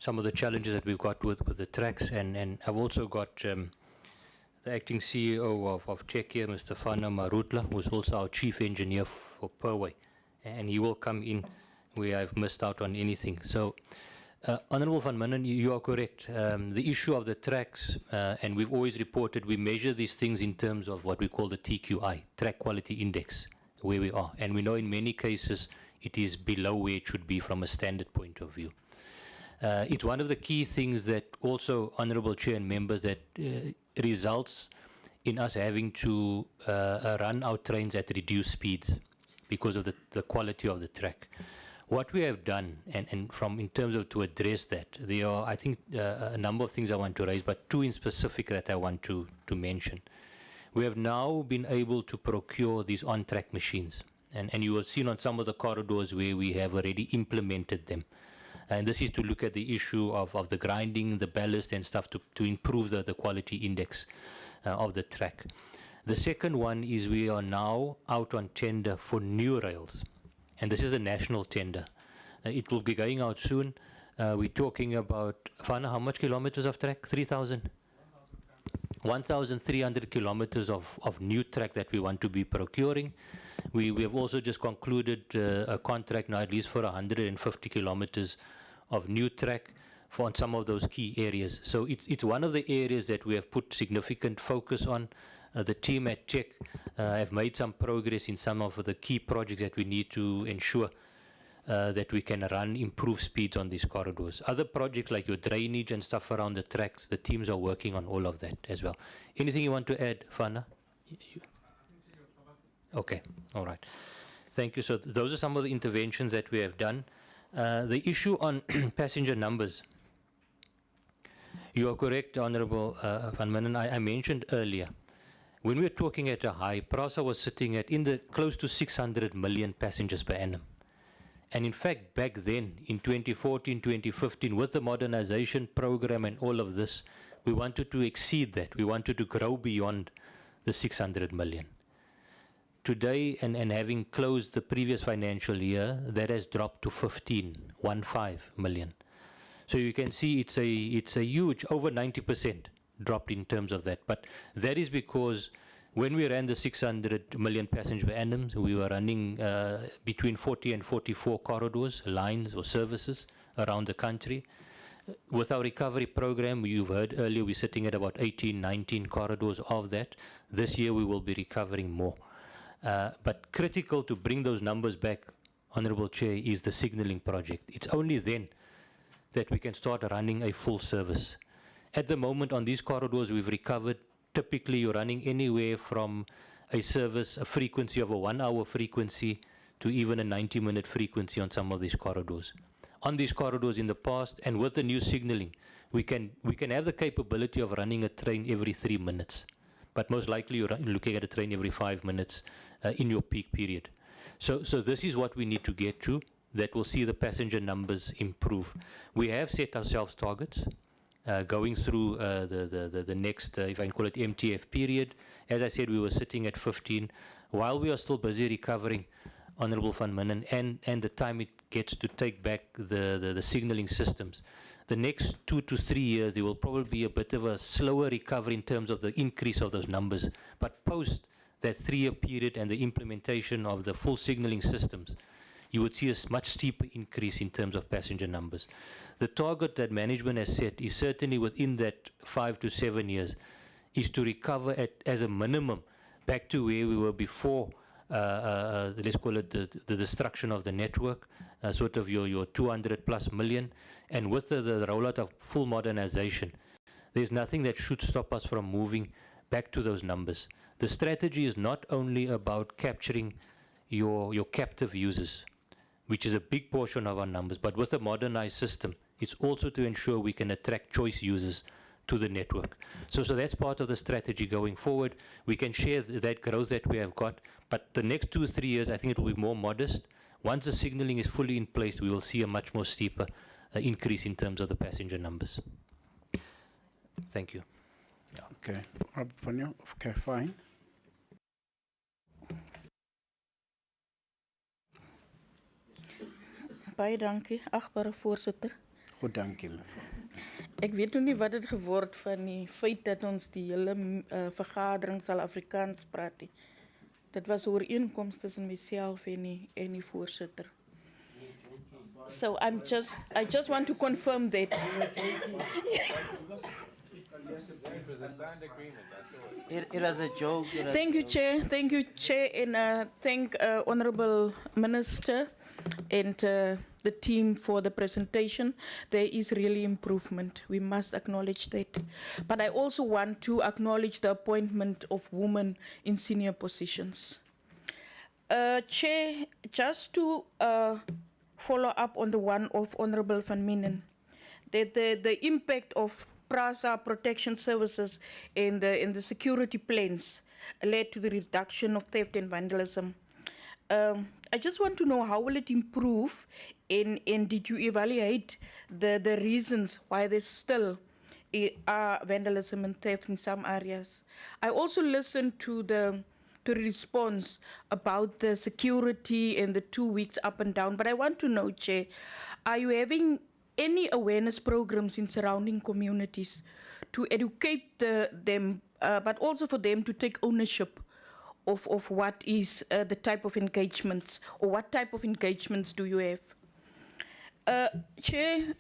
some of the challenges that we've got with the tracks, and I've also got the acting CEO of Czech here, Mr. Fana Marutla, who's also our chief engineer for Perway, and he will come in where I've missed out on anything. So, Honourable Van Minnen, you are correct. The issue of the tracks, and we've always reported, we measure these things in terms of what we call the TQI, Track Quality Index, where we are. And we know in many cases it is below where it should be from a standard point of view. It's one of the key things that also, Honourable Chair and members, that results in us having to run our trains at reduced speeds because of the quality of the track. What we have done, and from in terms of to address that, there are, I think, a number of things I want to raise, but two in specific that I want to mention. We have now been able to procure these on-track machines, and you have seen on some of the corridors where we have already implemented them. And this is to look at the issue of the grinding, the ballast and stuff to improve the quality index of the track. The second one is we are now out on tender for new rails. And this is a national tender. It will be going out soon. We're talking about, Fana, how much kilometers of track? 3,000? 1,300 kilometers of new track that we want to be procuring. We have also just concluded a contract now at least for 150 kilometers of new track for some of those key areas. So it's one of the areas that we have put significant focus on. The team at Czech have made some progress in some of the key projects that we need to ensure that we can run improved speeds on these corridors. Other projects like your drainage and stuff around the tracks, the teams are working on all of that as well. Anything you want to add, Fana? Okay, all right. Thank you. So those are some of the interventions that we have done. The issue on passenger numbers. You are correct, Honourable Van Minnen. I mentioned earlier, when we were talking at a high, PRASA was sitting at close to 600 million passengers per annum. And in fact, back then, in 2014, 2015, with the modernization program and all of this, we wanted to exceed that. We wanted to grow beyond the 600 million. Today, and having closed the previous financial year, that has dropped to 15 million. So you can see it's a huge, over 90% dropped in terms of that. But that is because when we ran the 600 million passenger per annum, we were running between 40 and 44 corridors, lines or services around the country. With our recovery program, you've heard earlier, we're sitting at about 18, 19 corridors of that. This year we will be recovering more. But critical to bring those numbers back, Honourable Chair, is the signalling project. It's only then that we can start running a full service. At the moment on these corridors we've recovered, typically you're running anywhere from a service, a frequency of a 1 hour frequency to even a 90-minute frequency on some of these corridors. On these corridors in the past, and with the new signalling, we can have the capability of running a train every 3 minutes. But most likely you're looking at a train every 5 minutes in your peak period. So this is what we need to get to, that will see the passenger numbers improve. We have set ourselves targets going through the next, if I can call it MTF period. As I said, we were sitting at 15. While we are still busy recovering, Honourable Van Minen, and the time it gets to take back the signalling systems, the next 2 to 3 years, there will probably be a bit of a slower recovery in terms of the increase of those numbers. But post that 3-year period and the implementation of the full signalling systems, you would see a much steeper increase in terms of passenger numbers. The target that management has set is certainly within that 5 to 7 years, is to recover as a minimum back to where we were before, let's call it the destruction of the network, sort of your 200 plus million. And with the rollout of full modernization, there's nothing that should stop us from moving back to those numbers. The strategy is not only about capturing your captive users, which is a big portion of our numbers, but with a modernized system, it's also to ensure we can attract choice users to the network. So that's part of the strategy going forward. We can share that growth that we have got, but the next 2 or 3 years, I think it will be more modest. Once the signalling is fully in place, we will see a much more steeper increase in terms of the passenger numbers. Thank you. Okay, okay, fine. Baie dankie, agbare voorsitter. Goed, dankie mevrou. Ek weet nog nie wat het geword van die feit dat ons die hele vergadering sal Afrikaans praat nie. Dit was 'n ooreenkoms tussen myself en die voorsitter. So I just want to confirm that. It was a joke. Thank you, Chair. Thank you, Chair, and thank Honourable Minister and the team for the presentation. There is really improvement. We must acknowledge that. But I also want to acknowledge the appointment of women in senior positions. Chair, just to follow up on the one of Honourable Van Minen, the impact of PRASA protection services in the security plans led to the reduction of theft and vandalism. I just want to know, how will it improve, and did you evaluate the reasons why there's still vandalism and theft in some areas? I also listened to the response about the security and the 2 weeks up and down, but I want to know, Chair, are you having any awareness programs in surrounding communities to educate them, but also for them to take ownership of what is the type of engagements, or what type of engagements do you have? Chair,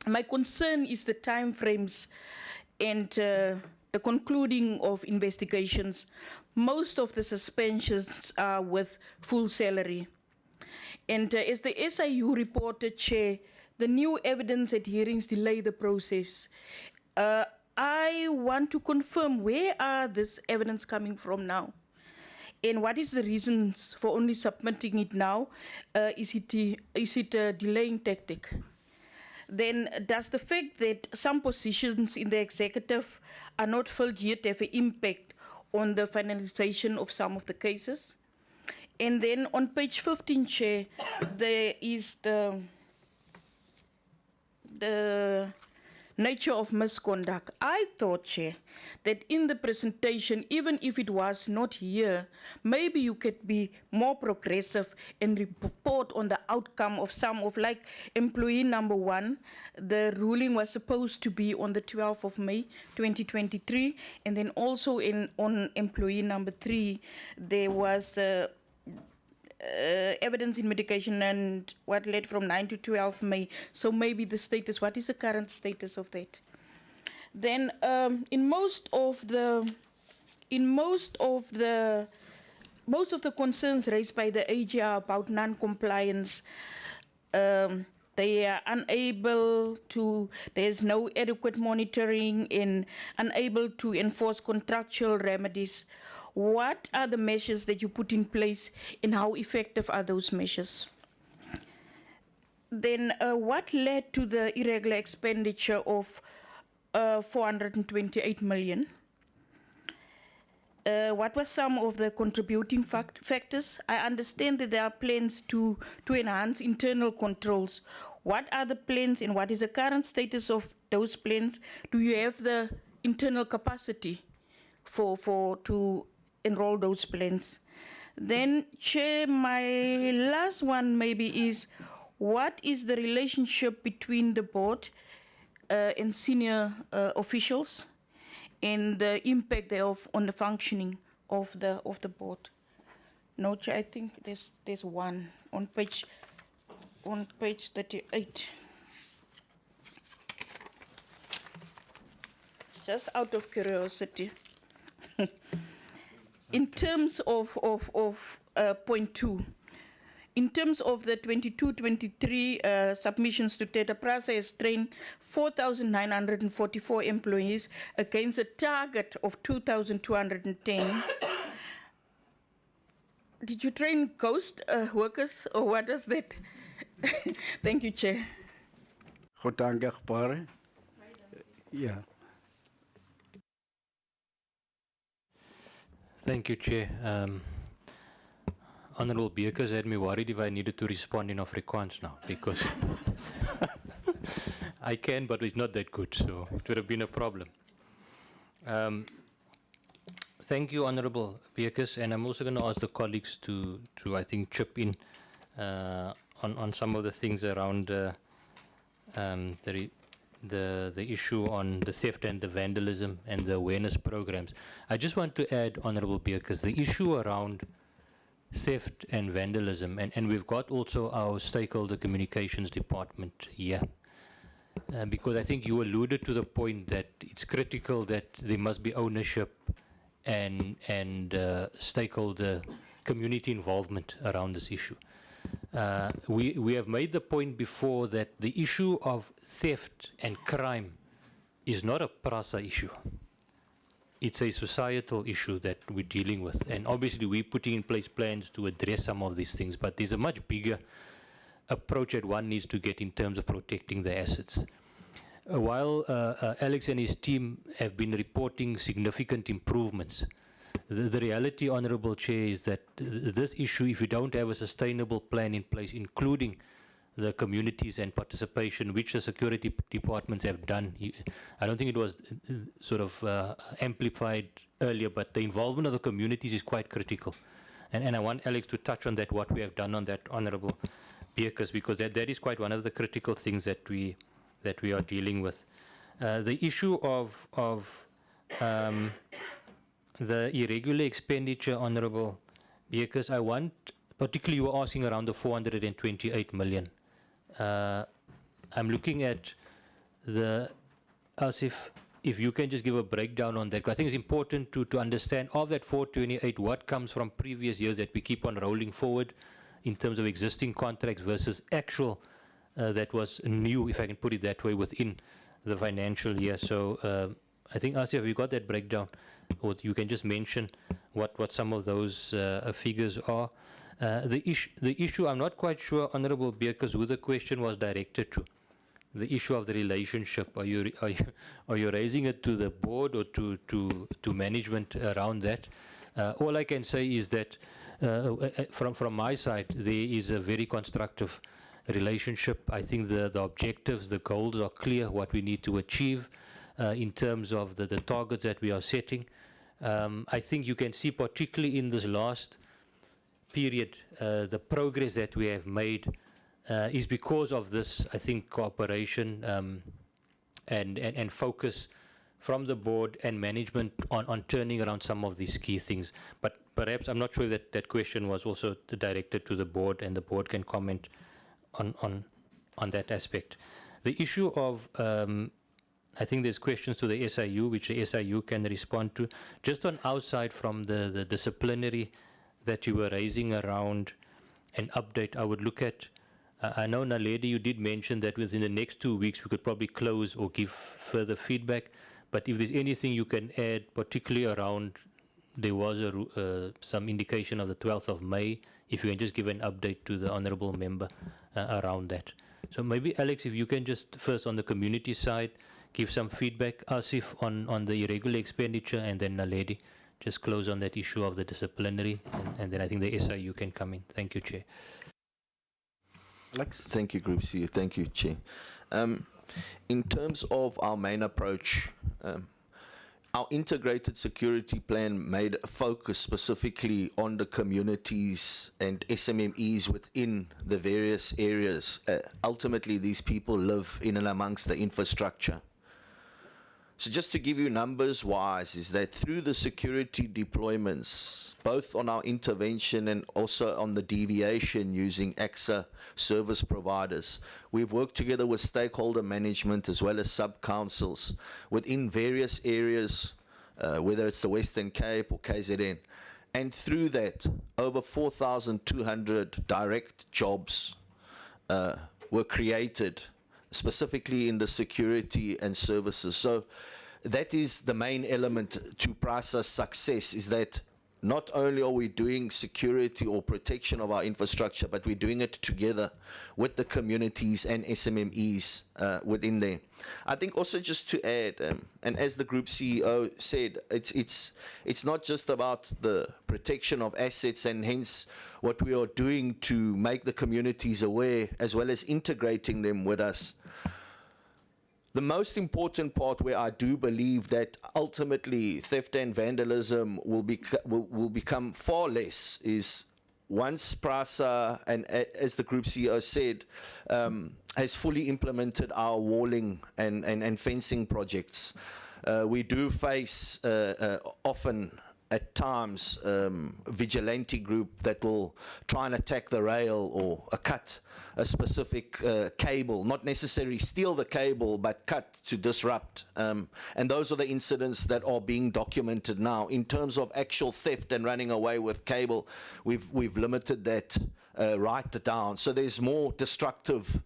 my concern is the time frames and the concluding of investigations. Most of the suspensions are with full salary. And as the SIU reported, Chair, the new evidence at hearings delay the process. I want to confirm, where are this evidence coming from now? And what is the reasons for only submitting it now? Is it a delaying tactic? Then does the fact that some positions in the executive are not filled yet have an impact on the finalization of some of the cases? And then on page 15, Chair, there is the nature of misconduct. I thought, Chair, that in the presentation, even if it was not here, maybe you could be more progressive and report on the outcome of some of, like employee number 1, the ruling was supposed to be on the 12th of May 2023, and then also on employee number 3, there was evidence in mitigation and what led from 9 to 12 May. So maybe the status, what is the current status of that? Then most of the concerns raised by the AGR about non-compliance, they are unable to, there's no adequate monitoring and unable to enforce contractual remedies. What are the measures that you put in place and how effective are those measures? Then what led to the irregular expenditure of 428 million? What were some of the contributing factors? I understand that there are plans to enhance internal controls. What are the plans and what is the current status of those plans? Do you have the internal capacity to enroll those plans? Then, Chair, my last one maybe is, what is the relationship between the board and senior officials and the impact thereof on the functioning of the board? No, Chair, I think there's one on page 38. Just out of curiosity. In terms of point 2, in terms of the 22-23 submissions to data, PRASA has trained 4,944 employees against a target of 2,210. Did you train ghost workers, or what is that? Thank you, Chair. Yeah. Thank you, Chair. Honourable Beekers had me worried if I needed to respond in Afrikaans now, because I can, but it's not that good, so it would have been a problem. Thank you, Honourable Beekers, and I'm also going to ask the colleagues to I think, chip in on some of the things around the issue on the theft and the vandalism and the awareness programs. I just want to add, Honourable Beekers, the issue around theft and vandalism, and we've got also our stakeholder communications department here, because I think you alluded to the point that it's critical that there must be ownership and stakeholder community involvement around this issue. We have made the point before that the issue of theft and crime is not a PRASA issue. It's a societal issue that we're dealing with. And obviously we're putting in place plans to address some of these things, but there's a much bigger approach that one needs to get in terms of protecting the assets. While Alex and his team have been reporting significant improvements, the reality, Honourable Chair, is that this issue, if you don't have a sustainable plan in place, including the communities and participation, which the security departments have done, I don't think it was sort of amplified earlier, but the involvement of the communities is quite critical. And I want Alex to touch on that, what we have done on that, Honourable Beekers, because that is quite one of the critical things that we are dealing with. The issue of the irregular expenditure, Honourable Beekers, I want, particularly you were asking around the 428 million. I'm looking at us if you can just give a breakdown on that, because I think it's important to understand of that 428, what comes from previous years that we keep on rolling forward in terms of existing contracts versus actual that was new, if I can put it that way, within the financial year. So I think, Asif, have you got that breakdown? Or you can just mention what some of those figures are. The issue, I'm not quite sure, Honourable Beekers, who the question was directed to. The issue of the relationship, are you raising it to the board or to management around that? All I can say is that from my side, there is a very constructive relationship. I think the objectives, the goals are clear, what we need to achieve in terms of the targets that we are setting. I think you can see, particularly in this last period, the progress that we have made is because of this, I think, cooperation and focus from the board and management on turning around some of these key things. But perhaps, I'm not sure that that question was also directed to the board, and the board can comment on that aspect. The issue of, I think there's questions to the SIU, which the SIU can respond to. Just on outside from the disciplinary that you were raising around an update, I would look at, I know, Naledi, you did mention that within the next 2 weeks we could probably close or give further feedback. But if there's anything you can add, particularly around, there was some indication of the 12th of May, if you can just give an update to the honourable member around that. So maybe, Alex, if you can just first on the community side, give some feedback, Asif on the irregular expenditure, and then Naledi, just close on that issue of the disciplinary, and then I think the SIU can come in. Thank you, Chair. Alex? Thank you, Group CEO. Thank you, Chair. In terms of our main approach, our integrated security plan made a focus specifically on the communities and SMMEs within the various areas. Ultimately, these people live in and amongst the infrastructure. So just to give you numbers-wise, is that through the security deployments, both on our intervention and also on the deviation using AXA service providers, we've worked together with stakeholder management as well as sub-councils within various areas, whether it's the Western Cape or KZN. And through that, over 4,200 direct jobs were created, specifically in the security and services. So that is the main element to PRASA's success, is that not only are we doing security or protection of our infrastructure, but we're doing it together with the communities and SMMEs within there. I think also just to add, and as the Group CEO said, it's not just about the protection of assets, and hence what we are doing to make the communities aware as well as integrating them with us. The most important part where I do believe that ultimately theft and vandalism will become far less is once PRASA, and as the Group CEO said, has fully implemented our walling and fencing projects. We do face often at times vigilante group that will try and attack the rail or cut a specific cable, not necessarily steal the cable, but cut to disrupt. And those are the incidents that are being documented now. In terms of actual theft and running away with cable, we've limited that right down. So there's more destructive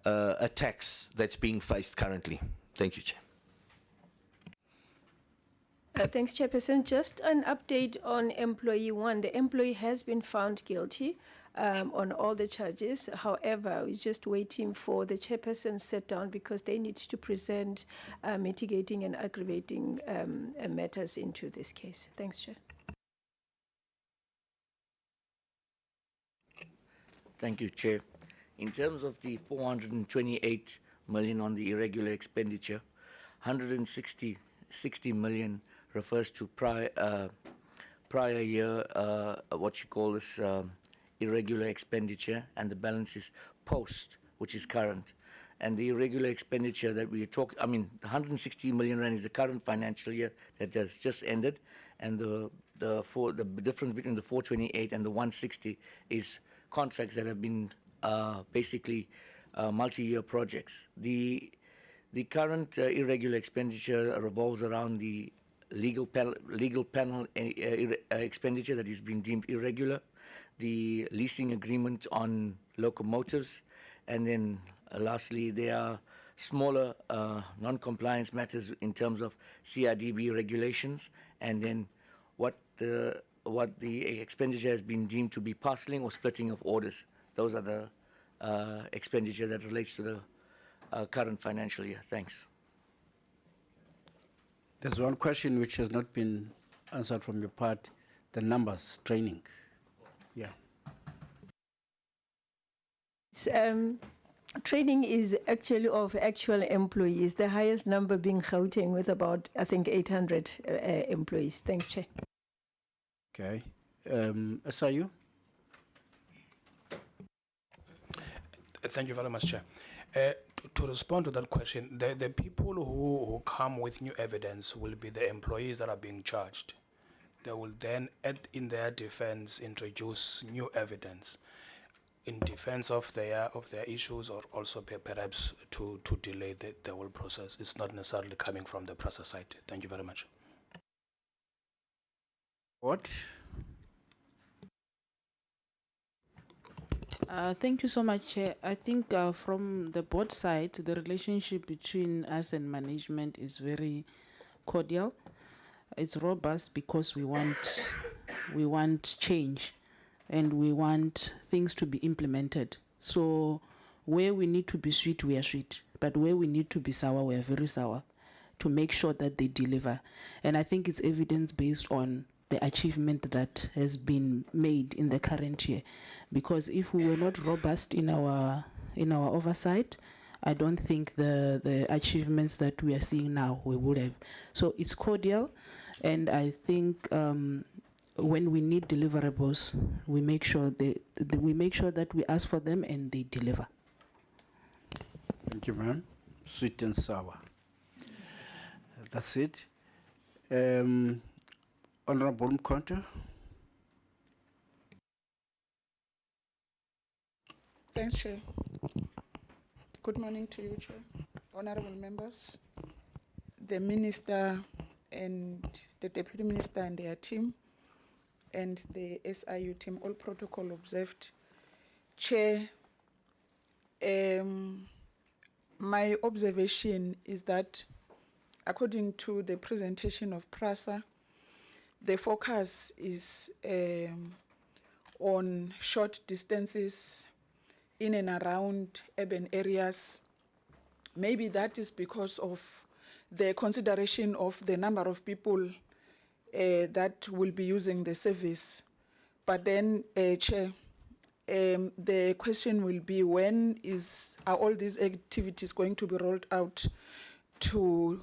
attacks that's being faced currently. Thank you, Chair. Thanks, Chairperson. Just an update on employee one. The employee has been found guilty on all the charges. However, we're just waiting for the chairperson sit down because they need to present mitigating and aggravating matters into this case. Thanks, Chair. Thank you, Chair. In terms of the 428 million on the irregular expenditure, 160 million refers to prior year, what you call this irregular expenditure, and the balance is post, which is current. And the irregular expenditure that we talk, I mean, the 160 million rand is the current financial year that has just ended, and the difference between the 428 and the 160 is contracts that have been basically multi-year projects. The current irregular expenditure revolves around the legal panel expenditure that is being deemed irregular, the leasing agreement on locomotives, and then lastly, there are smaller non-compliance matters in terms of CRDB regulations, and then what the expenditure has been deemed to be parceling or splitting of orders. Those are the expenditure that relates to the current financial year. Thanks. There's one question which has not been answered from your part, the numbers, training. Yeah. Training is actually of actual employees, the highest number being Gauteng with about, I think, 800 employees. Thanks, Chair. Okay. SIU? Thank you very much, Chair. To respond to that question, the people who come with new evidence will be the employees that are being charged. They will then, in their defense, introduce new evidence in defense of their issues, or also perhaps to delay the whole process. It's not necessarily coming from the PRASA side. Thank you very much. What? Thank you so much, Chair. I think from the board side, the relationship between us and management is very cordial. It's robust because we want change, and we want things to be implemented. So where we need to be sweet, we are sweet. But where we need to be sour, we are very sour, to make sure that they deliver. And I think it's evidence based on the achievement that has been made in the current year. Because if we were not robust in our oversight, I don't think the achievements that we are seeing now we would have. So it's cordial, and I think when we need deliverables, we make sure that we ask for them and they deliver. Thank you, ma'am. Sweet and sour. That's it. Honorable Mkonta. Thanks, Chair. Good morning to you, Chair. Honorable members, the Minister and the Deputy Minister and their team, and the SIU team, all protocol observed. Chair, my observation is that according to the presentation of PRASA, the focus is on short distances in and around urban areas. Maybe that is because of the consideration of the number of people that will be using the service. But then, Chair, the question will be, when are all these activities going to be rolled out to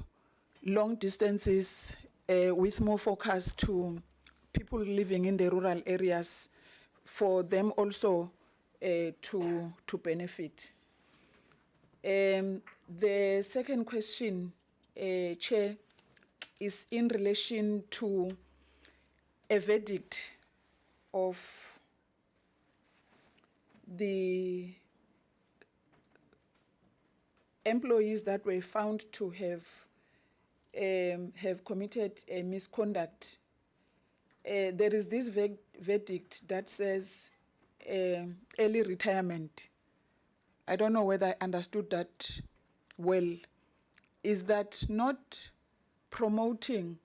long distances with more focus to people living in the rural areas, for them also to benefit? The second question, Chair, is in relation to a verdict of the employees that were found to have committed a misconduct. There is this verdict that says early retirement. I don't know whether I understood that well. Is that not promoting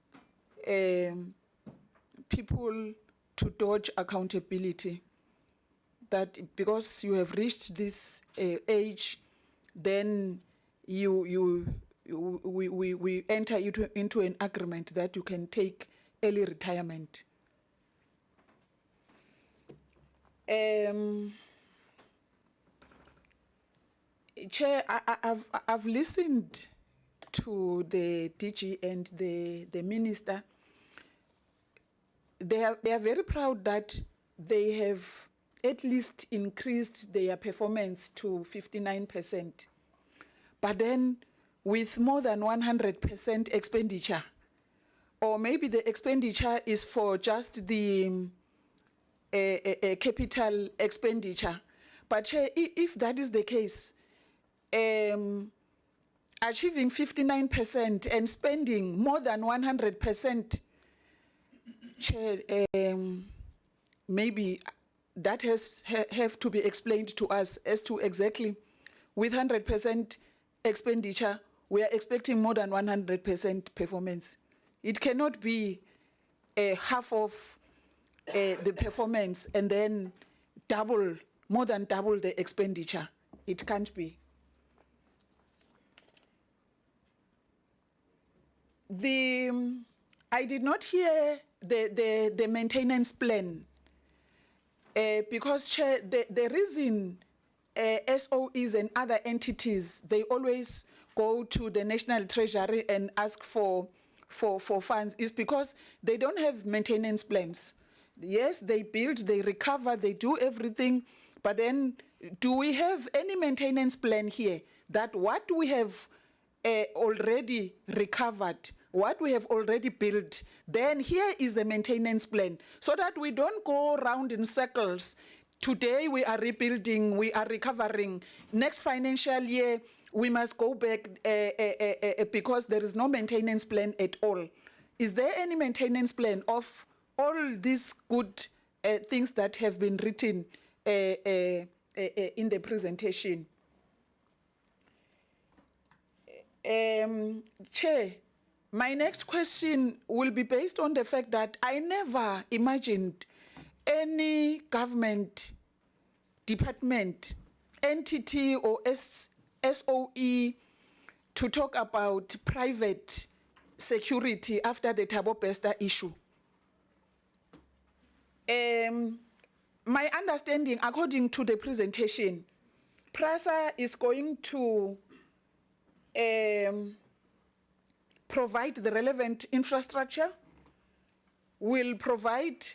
people to dodge accountability? That because you have reached this age, then we enter into an agreement that you can take early retirement. Chair, I've listened to the DG and the Minister. They are very proud that they have at least increased their performance to 59%. But then with more than 100% expenditure, or maybe the expenditure is for just the capital expenditure. But if that is the case, achieving 59% and spending more than 100%, Chair, maybe that have to be explained to us as to exactly, with 100% expenditure, we are expecting more than 100% performance. It cannot be half of the performance and then more than double the expenditure. It can't be. I did not hear the maintenance plan because, Chair, the reason SOEs and other entities, they always go to the National Treasury and ask for funds is because they don't have maintenance plans. Yes, they build, they recover, they do everything, but then do we have any maintenance plan here that what we have already recovered, what we have already built, then here is the maintenance plan, so that we don't go around in circles. Today we are rebuilding, we are recovering. Next financial year, we must go back because there is no maintenance plan at all. Is there any maintenance plan of all these good things that have been written in the presentation? Chair, my next question will be based on the fact that I never imagined any government, department, entity or SOE to talk about private security after the Thabo Bester issue. My understanding, according to the presentation, PRASA is going to provide the relevant infrastructure, will provide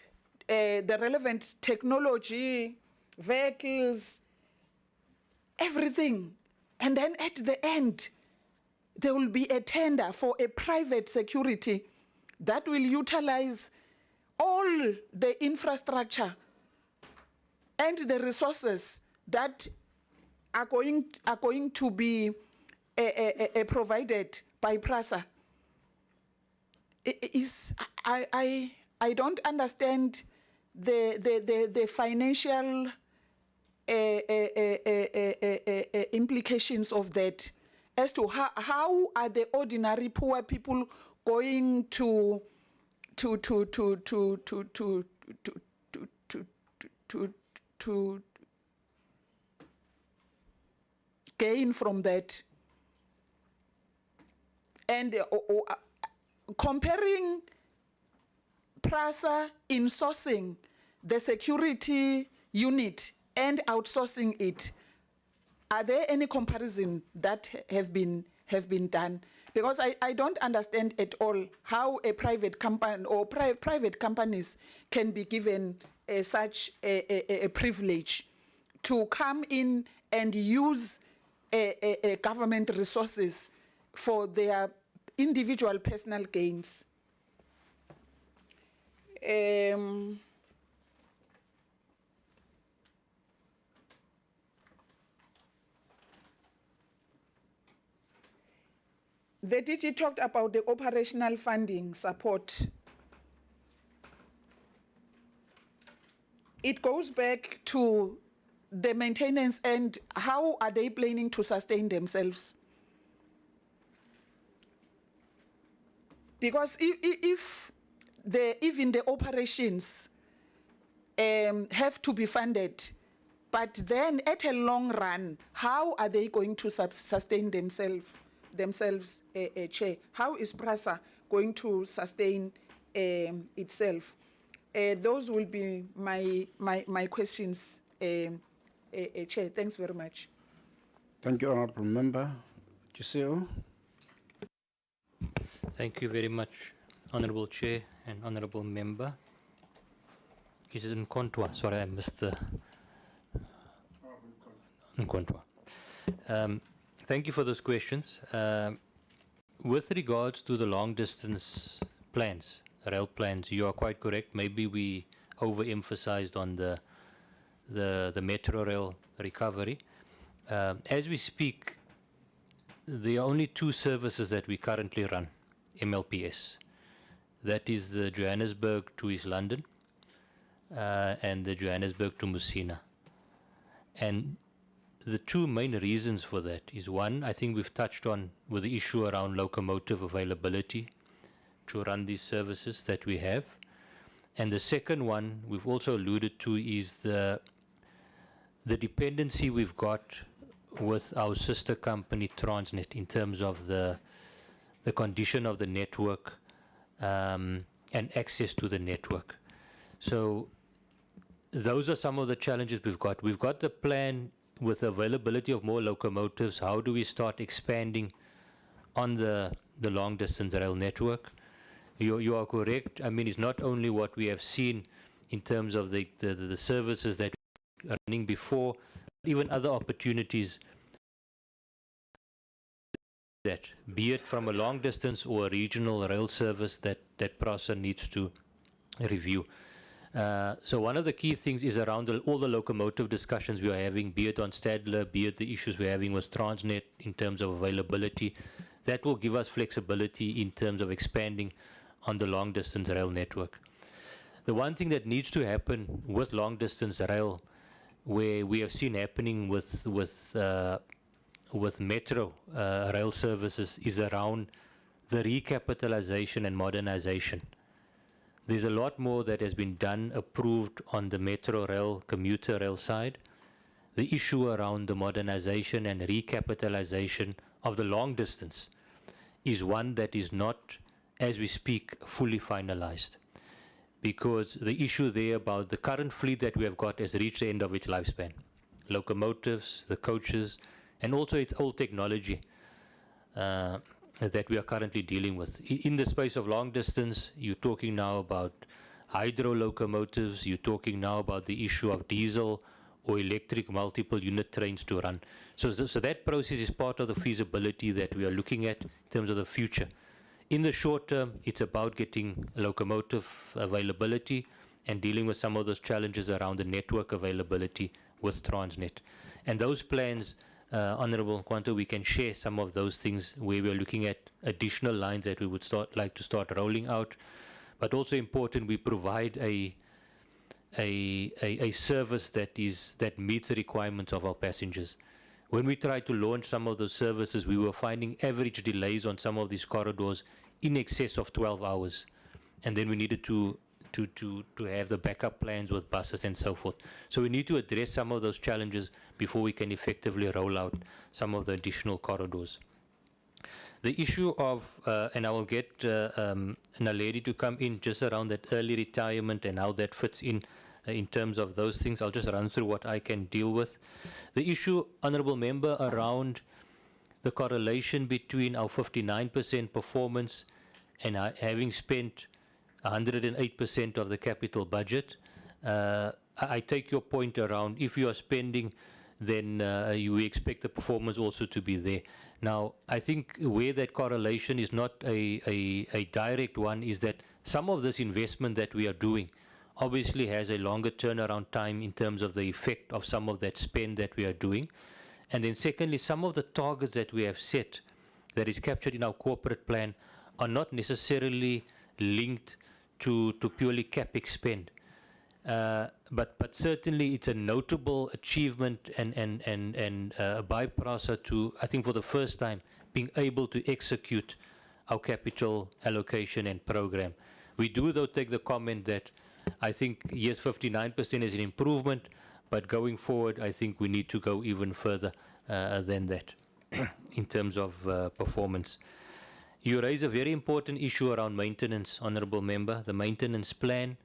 the relevant technology, vehicles, everything. And then at the end, there will be a tender for a private security that will utilize all the infrastructure and the resources that are going to be provided by PRASA. I don't understand the financial implications of that, as to how are the ordinary poor people going to gain from that. And comparing PRASA insourcing the security unit and outsourcing it, are there any comparison that have been done? Because I don't understand at all how a private company or private companies can be given such a privilege to come in and use government resources for their individual personal gains. The DG talked about the operational funding support. It goes back to the maintenance and how are they planning to sustain themselves? Because if even the operations have to be funded, but then at a long run, how are they going to sustain themselves, Chair? How is PRASA going to sustain itself? Those will be my questions, Chair. Thanks very much. Thank you, Honourable Member. Giselle. Thank you very much, Honourable Chair and Honourable Member. Is it Nkontwa? Sorry, I missed the... Nkontwa. Thank you for those questions. With regards to the long-distance plans, rail plans, you are quite correct. Maybe we overemphasized on the metro rail recovery. As we speak, there are only two services that we currently run, MLPS. That is the Johannesburg to East London and the Johannesburg to Musina. And the two main reasons for that is, one, I think we've touched on with the issue around locomotive availability to run these services that we have. And the second one we've also alluded to is the dependency we've got with our sister company Transnet in terms of the condition of the network and access to the network. So those are some of the challenges we've got. We've got the plan with availability of more locomotives, how do we start expanding on the long distance rail network? You are correct. I mean, it's not only what we have seen in terms of the services that are running before, even other opportunities that, be it from a long distance or a regional rail service, that PRASA needs to review. So one of the key things is around all the locomotive discussions we are having, be it on Stadler, be it the issues we're having with Transnet in terms of availability. That will give us flexibility in terms of expanding on the long distance rail network. The one thing that needs to happen with long distance rail, where we have seen happening with metro rail services, is around the recapitalization and modernization. There's a lot more that has been done, approved on the metro rail, commuter rail side. The issue around the modernization and recapitalization of the long distance is one that is not, as we speak, fully finalized. Because the issue there about the current fleet that we have got has reached the end of its lifespan. Locomotives, the coaches, and also its old technology that we are currently dealing with. In the space of long distance, you're talking now about hydro locomotives, you're talking now about the issue of diesel or electric multiple unit trains to run. So that process is part of the feasibility that we are looking at in terms of the future. In the short term, it's about getting locomotive availability and dealing with some of those challenges around the network availability with Transnet. And those plans, Honourable Kwanto, we can share some of those things where we're looking at additional lines that we would like to start rolling out. But also important, we provide a service that meets the requirements of our passengers. When we tried to launch some of those services, we were finding average delays on some of these corridors in excess of 12 hours. And then we needed to have the backup plans with buses and so forth. So we need to address some of those challenges before we can effectively roll out some of the additional corridors. The issue of, and I will get Naledi to come in just around that early retirement and how that fits in terms of those things. I'll just run through what I can deal with. The issue, Honourable Member, around the correlation between our 59% performance and having spent 108% of the capital budget. I take your point around if you are spending, then you expect the performance also to be there. Now, I think where that correlation is not a direct one is that some of this investment that we are doing obviously has a longer turnaround time in terms of the effect of some of that spend that we are doing. And then secondly, some of the targets that we have set that is captured in our corporate plan are not necessarily linked to purely CapEx spend. But certainly it's a notable achievement and by PRASA to, I think for the first time, being able to execute our capital allocation and program. We do though take the comment that I think yes, 59% is an improvement, but going forward I think we need to go even further than that in terms of performance. You raise a very important issue around maintenance, Honourable Member, the maintenance plan.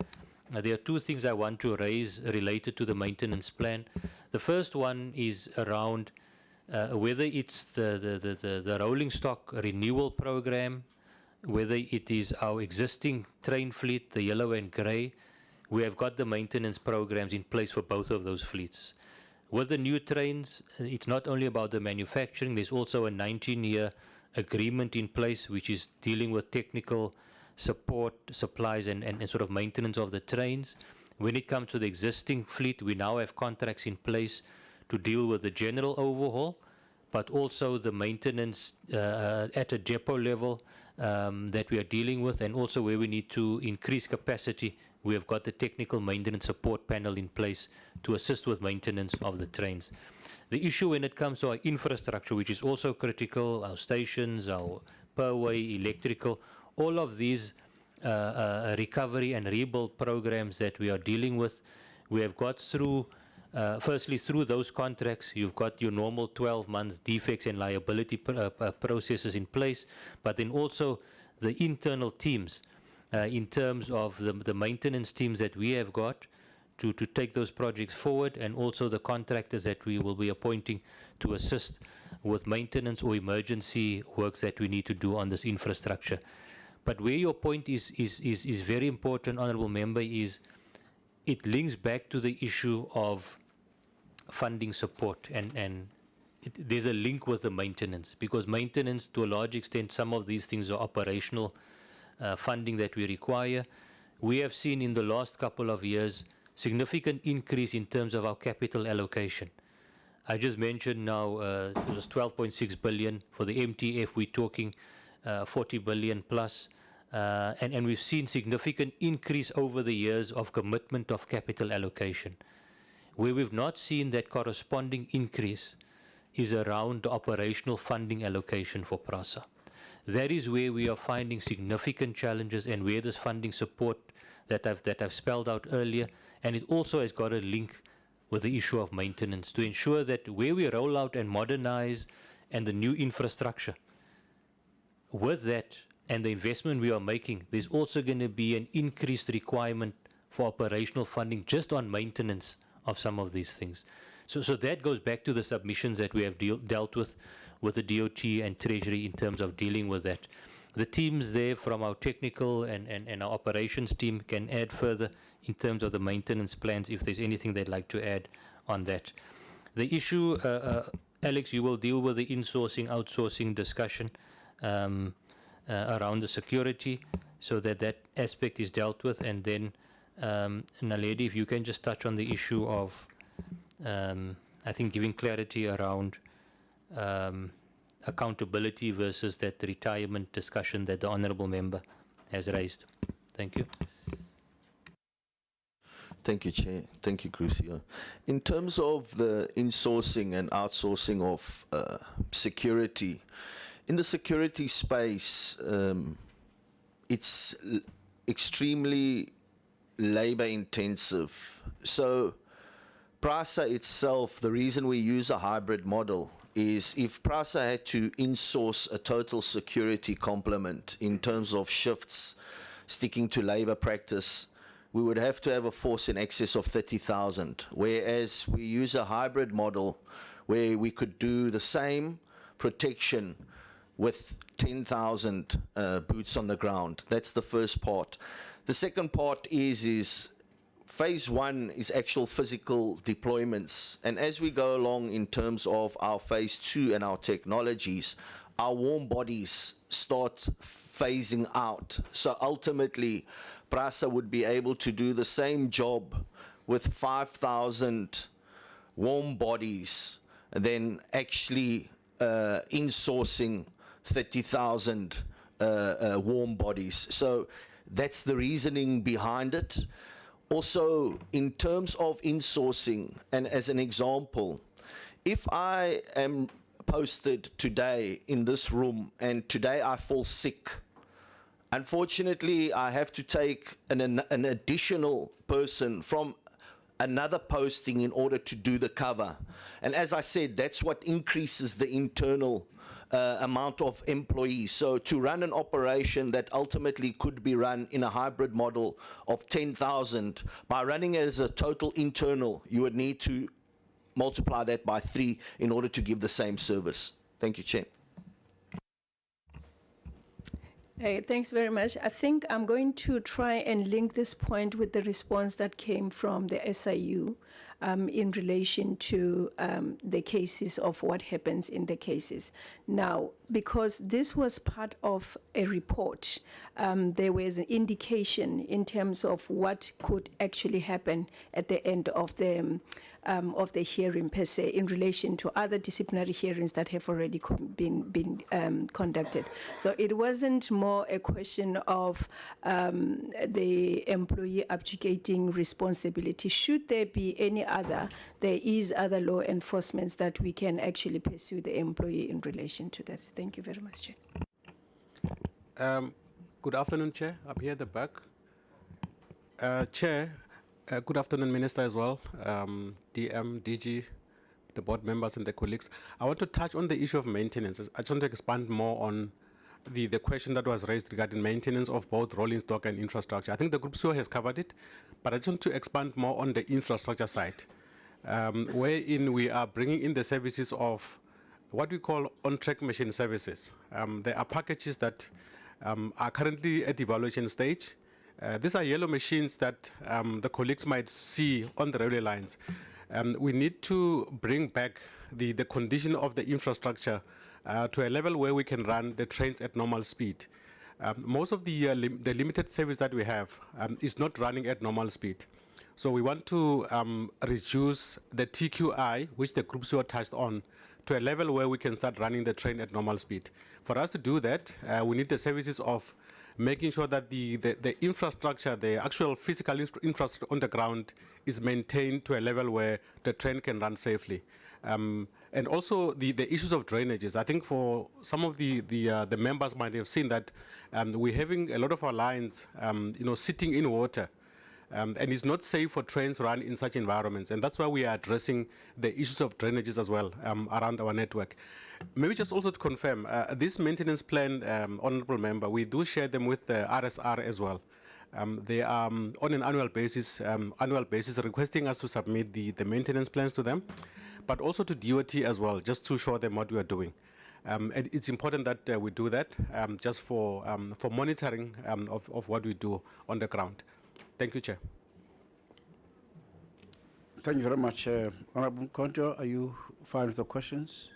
There are two things I want to raise related to the maintenance plan. The first one is around whether it's the rolling stock renewal program, whether it is our existing train fleet, the yellow and grey. We have got the maintenance programs in place for both of those fleets. With the new trains, it's not only about the manufacturing, there's also a 19-year agreement in place which is dealing with technical support, supplies and sort of maintenance of the trains. When it comes to the existing fleet, we now have contracts in place to deal with the general overhaul, but also the maintenance at a depot level that we are dealing with, and also where we need to increase capacity. We have got the technical maintenance support panel in place to assist with maintenance of the trains. The issue when it comes to our infrastructure, which is also critical, our stations, our perway, electrical, all of these recovery and rebuild programs that we are dealing with, we have got through, firstly through those contracts, you've got your normal 12-month defects and liability processes in place, but then also the internal teams in terms of the maintenance teams that we have got to take those projects forward, and also the contractors that we will be appointing to assist with maintenance or emergency works that we need to do on this infrastructure. But where your point is very important, Honourable Member, is it links back to the issue of funding support, and there's a link with the maintenance, because maintenance, to a large extent, some of these things are operational funding that we require. We have seen in the last couple of years significant increase in terms of our capital allocation. I just mentioned now it was 12.6 billion. For the MTF, we're talking 40 billion plus. And we've seen significant increase over the years of commitment of capital allocation. Where we've not seen that corresponding increase is around the operational funding allocation for PRASA. That is where we are finding significant challenges, and where this funding support that I've spelled out earlier, and it also has got a link with the issue of maintenance, to ensure that where we roll out and modernize and the new infrastructure, with that and the investment we are making, there's also going to be an increased requirement for operational funding just on maintenance of some of these things. So that goes back to the submissions that we have dealt with the DOT and Treasury in terms of dealing with that. The teams there from our technical and our operations team can add further in terms of the maintenance plans if there's anything they'd like to add on that. The issue, Alex, you will deal with the insourcing, outsourcing discussion around the security, so that aspect is dealt with. And then, Naledi, if you can just touch on the issue of, I think, giving clarity around accountability versus that retirement discussion that the Honourable Member has raised. Thank you. Thank you, Chair. Thank you, Crucio. In terms of the insourcing and outsourcing of security, in the security space, it's extremely labor intensive. So PRASA itself, the reason we use a hybrid model is if PRASA had to insource a total security complement in terms of shifts, sticking to labor practice, we would have to have a force in excess of 30,000, whereas we use a hybrid model where we could do the same protection with 10,000 boots on the ground. That's the first part. The second part is phase one is actual physical deployments. And as we go along in terms of our phase two and our technologies, our warm bodies start phasing out. So ultimately, PRASA would be able to do the same job with 5,000 warm bodies than actually insourcing 30,000 warm bodies. So that's the reasoning behind it. Also, in terms of insourcing, and as an example, if I am posted today in this room and today I fall sick, unfortunately I have to take an additional person from another posting in order to do the cover. And as I said, that's what increases the internal amount of employees. So to run an operation that ultimately could be run in a hybrid model of 10,000, by running it as a total internal, you would need to multiply that by 3 in order to give the same service. Thank you, Chair. Hey, thanks very much. I think I'm going to try and link this point with the response that came from the SIU in relation to the cases of what happens in the cases. Now, because this was part of a report, there was an indication in terms of what could actually happen at the end of the hearing per se, in relation to other disciplinary hearings that have already been conducted. So it wasn't more a question of the employee abdicating responsibility. Should there be any other, there is other law enforcements that we can actually pursue the employee in relation to that. Thank you very much, Chair. Good afternoon, Chair. I'm here at the back. Chair, good afternoon, Minister, as well, DM, DG, the board members and the colleagues. I want to touch on the issue of maintenance. I just want to expand more on the question that was raised regarding maintenance of both rolling stock and infrastructure. I think the Group CEO has covered it, but I just want to expand more on the infrastructure side, wherein we are bringing in the services of what we call on-track machine services. There are packages that are currently at evaluation stage. These are yellow machines that the colleagues might see on the railway lines. We need to bring back the condition of the infrastructure to a level where we can run the trains at normal speed. Most of the limited service that we have is not running at normal speed. So we want to reduce the TQI, which the Group CEO touched on, to a level where we can start running the train at normal speed. For us to do that, we need the services of making sure that the infrastructure, the actual physical infrastructure on the ground is maintained to a level where the train can run safely. And also the issues of drainages. I think for some of the members might have seen that we're having a lot of our lines sitting in water. And it's not safe for trains to run in such environments. And that's why we are addressing the issues of drainages as well around our network. Maybe just also to confirm, this maintenance plan, Honourable Member, we do share them with the RSR as well. They are on an annual basis requesting us to submit the maintenance plans to them, but also to DOT as well, just to show them what we are doing. And it's important that we do that just for monitoring of what we do on the ground. Thank you, Chair. Thank you very much. Honourable Mkonto, are you fine with the questions?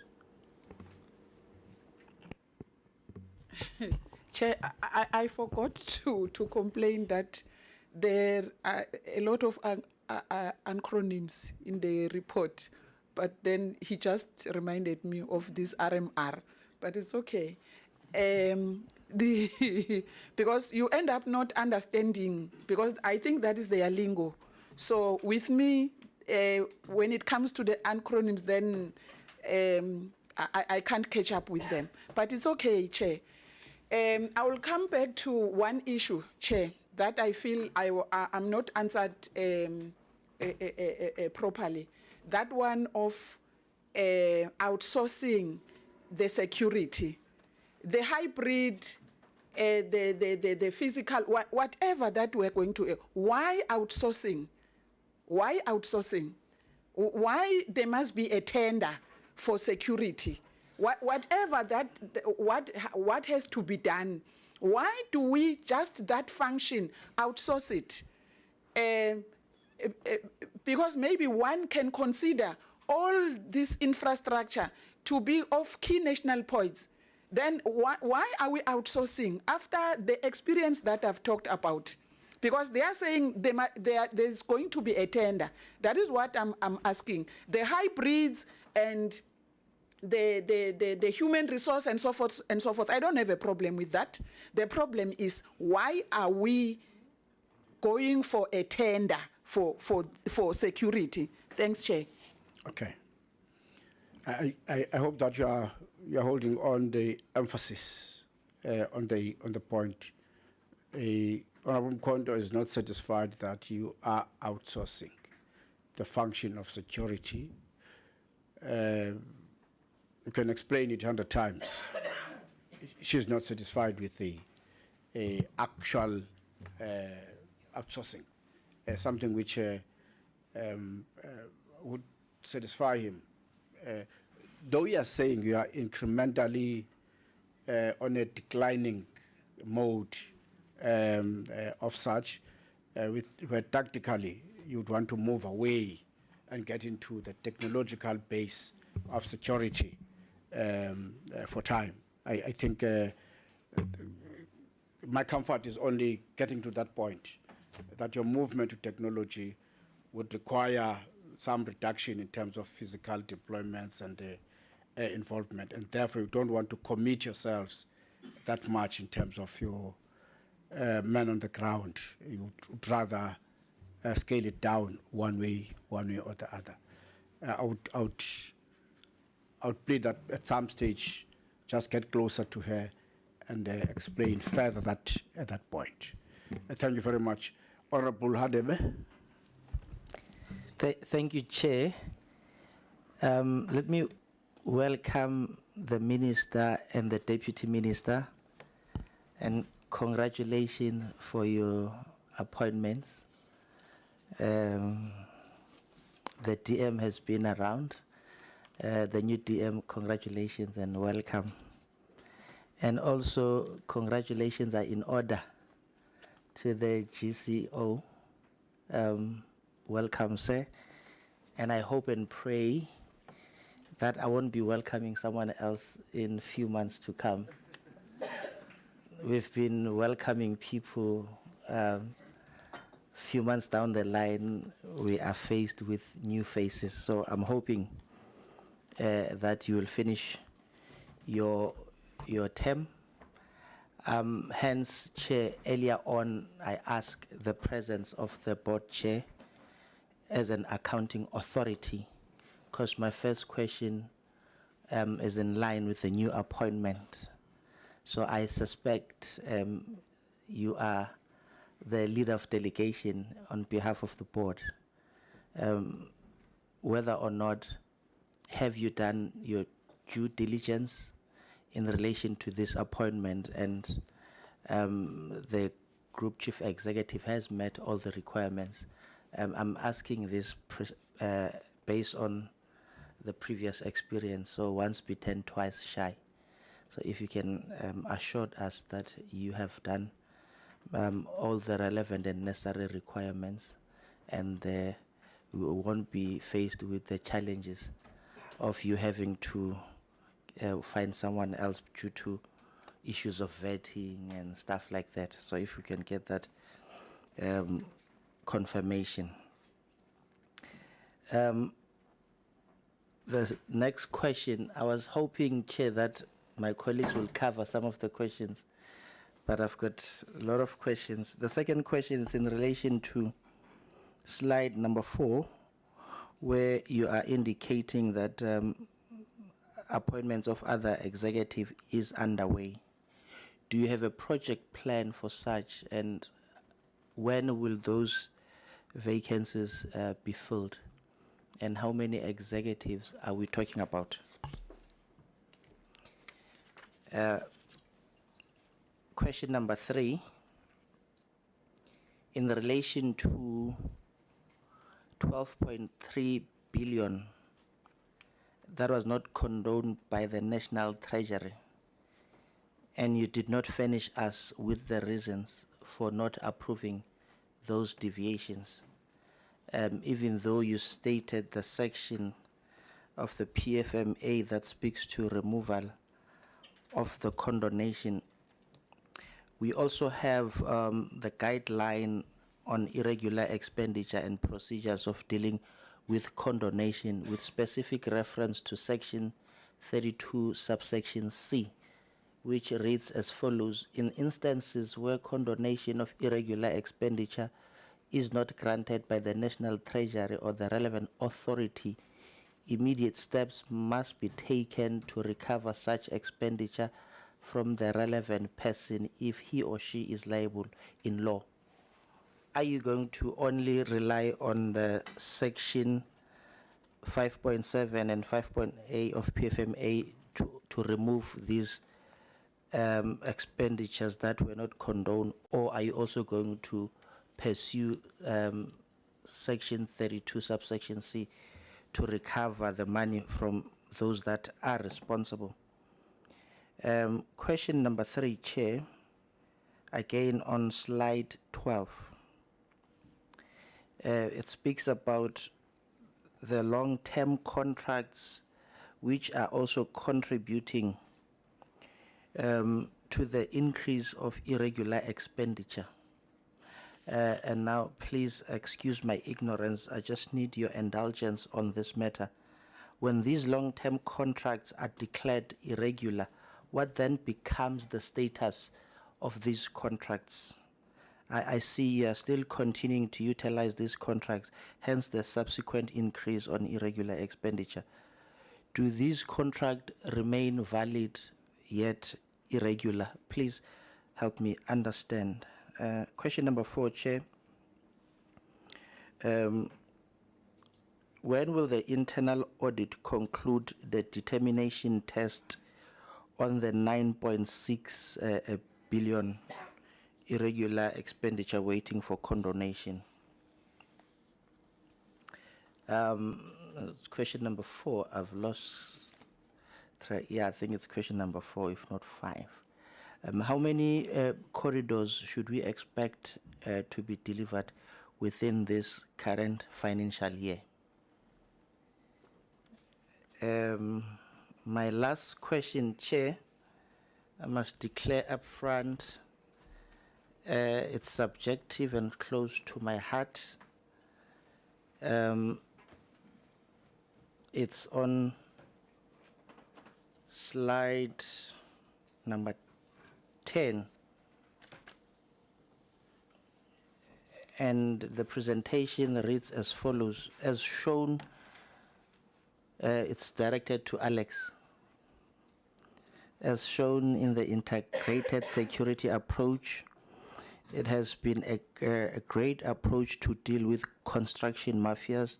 Chair, I forgot to complain that there are a lot of acronyms in the report, but then he just reminded me of this RMR, but it's okay. Because you end up not understanding, because I think that is their lingo. So with me, when it comes to the acronyms, then I can't catch up with them. But it's okay, Chair. I will come back to one issue, Chair, that I feel I'm not answered properly. That one of outsourcing the security. The hybrid, the physical, whatever that we're going to, why outsourcing? Why outsourcing? Why there must be a tender for security? Whatever that, what has to be done? Why do we just that function outsource it? Because maybe one can consider all this infrastructure to be of key national points. Then why are we outsourcing after the experience that I've talked about? Because they are saying there's going to be a tender. That is what I'm asking. The hybrids and the human resource and so forth and so forth. I don't have a problem with that. The problem is, why are we going for a tender for security? Thanks, Chair. Okay. I hope that you're holding on the emphasis on the point. Honourable Mkonto is not satisfied that you are outsourcing the function of security. You can explain it 100 times. She's not satisfied with the actual outsourcing, something which would satisfy him. Though we are saying we are incrementally on a declining mode of such, where tactically you'd want to move away and get into the technological base of security for time. I think my comfort is only getting to that point, that your movement to technology would require some reduction in terms of physical deployments and involvement, and therefore you don't want to commit yourselves that much in terms of your men on the ground. You would rather scale it down one way or the other. I would plead that at some stage, just get closer to her and explain further that at that point. Thank you very much. Honourable Hadebe. Thank you, Chair. Let me welcome the Minister and the Deputy Minister and congratulations for your appointments. The DM has been around. The new DM, congratulations and welcome. And also, congratulations are in order to the GCO. Welcome, sir. And I hope and pray that I won't be welcoming someone else in a few months to come. We've been welcoming people. Few months down the line, we are faced with new faces. So I'm hoping that you will finish your term. Hence, Chair, earlier on, I asked the presence of the board chair as an accounting authority, because my first question is in line with the new appointment. So I suspect you are the leader of delegation on behalf of the board. Whether or not have you done your due diligence in relation to this appointment, and the group chief executive has met all the requirements. I'm asking this based on the previous experience, so once bitten, twice shy. So if you can assure us that you have done all the relevant and necessary requirements, and we won't be faced with the challenges of you having to find someone else due to issues of vetting and stuff like that. So if we can get that confirmation. The next question, I was hoping, Chair, that my colleagues will cover some of the questions, but I've got a lot of questions. The second question is in relation to slide number 4, where you are indicating that appointments of other executive is underway. Do you have a project plan for such, and when will those vacancies be filled, and how many executives are we talking about? Question number 3, in relation to 12.3 billion that was not condoned by the National Treasury, and you did not furnish us with the reasons for not approving those deviations, even though you stated the section of the PFMA that speaks to removal of the condonation. We also have the guideline on irregular expenditure and procedures of dealing with condonation, with specific reference to section 32 subsection C, which reads as follows: in instances where condonation of irregular expenditure is not granted by the National Treasury or the relevant authority, immediate steps must be taken to recover such expenditure from the relevant person if he or she is liable in law. Are you going to only rely on the section 5.7 and 5.8 of PFMA to remove these expenditures that were not condoned, or are you also going to pursue section 32 subsection C to recover the money from those that are responsible? Question number 3, Chair, again on slide 12. It speaks about the long-term contracts which are also contributing to the increase of irregular expenditure. And now, please excuse my ignorance, I just need your indulgence on this matter. When these long-term contracts are declared irregular, what then becomes the status of these contracts? I see you are still continuing to utilize these contracts, hence the subsequent increase on irregular expenditure. Do these contracts remain valid yet irregular? Please help me understand. Question number 4, Chair. When will the internal audit conclude the determination test on the 9.6 billion irregular expenditure waiting for condonation. Question number 4, I've lost track. Yeah, I think it's question number 4, if not 5. How many corridors should we expect to be delivered within this current financial year? My last question, Chair, I must declare up front, it's subjective and close to my heart. It's on slide number 10. And the presentation reads as follows. As shown, it's directed to Alex. As shown in the integrated security approach, it has been a great approach to deal with construction mafias,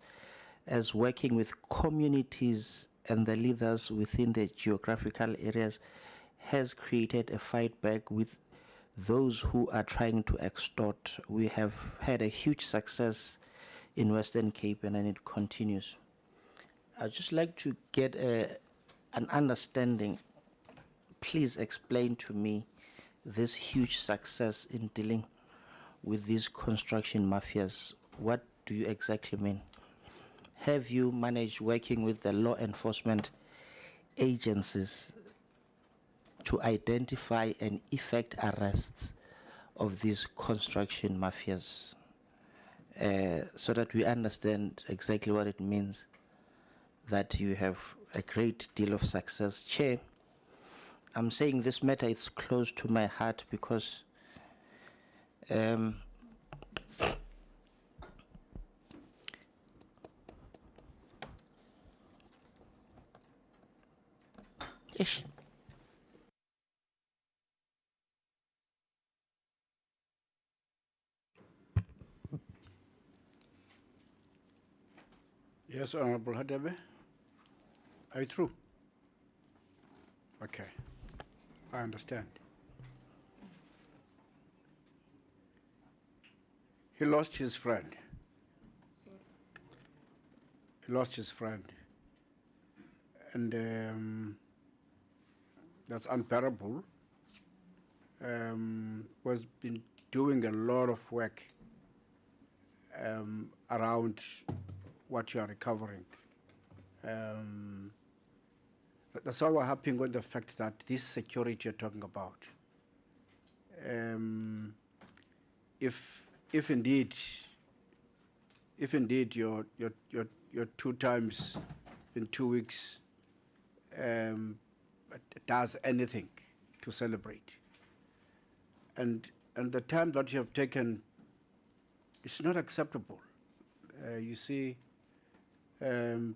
as working with communities and the leaders within the geographical areas has created a fight back with those who are trying to extort. We have had a huge success in Western Cape, and it continues. I'd just like to get an understanding. Please explain to me this huge success in dealing with these construction mafias. What do you exactly mean? Have you managed, working with the law enforcement agencies, to identify and effect arrests of these construction mafias, so that we understand exactly what it means that you have a great deal of success? Chair, I'm saying this matter is close to my heart because ish. Yes, Honorable Hadebe. Are you through? Okay, I understand. He lost his friend. He lost his friend. And that's unbearable. Was been doing a lot of work around what you are recovering. That's why we're happy on the fact that this security you're talking about, if indeed your 2 times in 2 weeks does anything to celebrate, and the time that you have taken is not acceptable. You see, to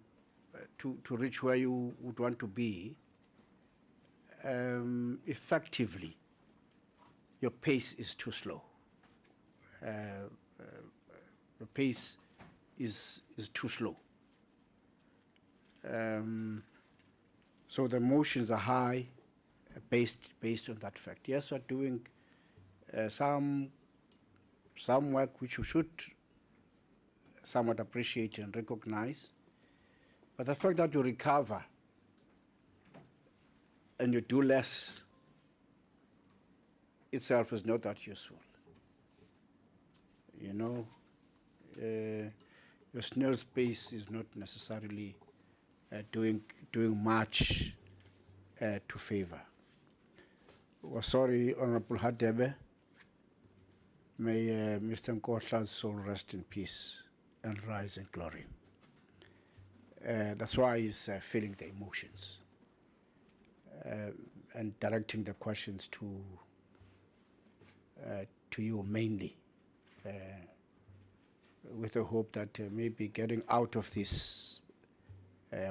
reach where you would want to be, effectively, your pace is too slow. The pace is too slow. So the emotions are high, based on that fact. Yes, we're doing some work which we should somewhat appreciate and recognize. But the fact that you recover and you do less itself is not that useful. You know, your snail space is not necessarily doing much to favor. We're sorry, Honorable Hadebe. May Mr. Nkotla's soul rest in peace and rise in glory. That's why he's feeling the emotions and directing the questions to you mainly, with the hope that maybe getting out of this,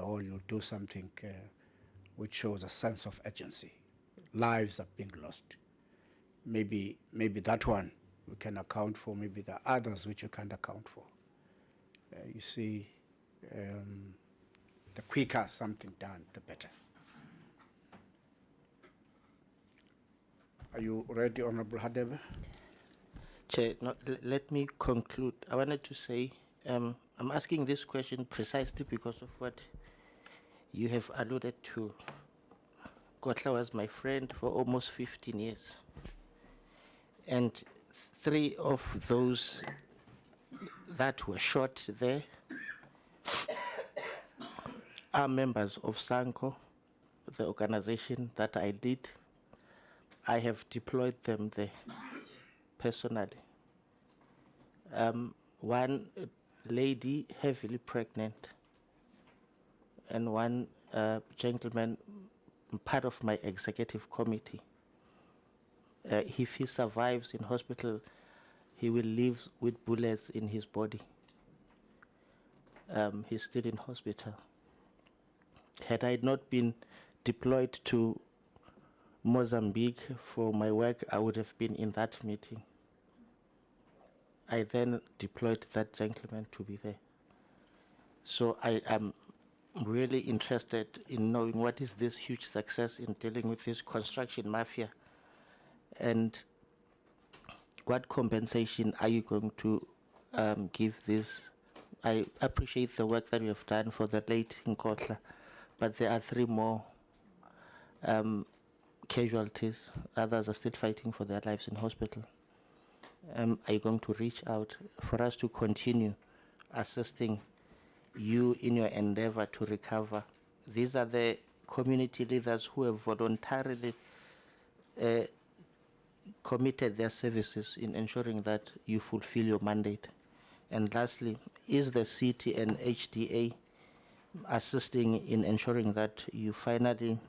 or you'll do something which shows a sense of urgency. Lives are being lost. Maybe that one we can account for. Maybe the others which you can't account for. You see. The quicker something done, the better. Are you ready, Honorable Hadebe? Chair, no, let me conclude. I wanted to say, I'm asking this question precisely because of what you have alluded to. Kotla was my friend for almost 15 years. And 3 of those that were shot there are members of SANCO, the organization that I lead. I have deployed them there personally. One lady heavily pregnant, and one gentleman, part of my executive committee. If he survives in hospital, he will live with bullets in his body. He's still in hospital. Had I not been deployed to Mozambique for my work, I would have been in that meeting. I then deployed that gentleman to be there. So I am really interested in knowing what is this huge success in dealing with this construction mafia, and what compensation are you going to give this? I appreciate the work that you have done for the late Nkotla, but there are 3 more casualties. Others are still fighting for their lives in hospital. Are you going to reach out for us to continue assisting you in your endeavor to recover? These are the community leaders who have voluntarily committed their services in ensuring that you fulfill your mandate. And lastly, is the city and HDA assisting in ensuring that you finally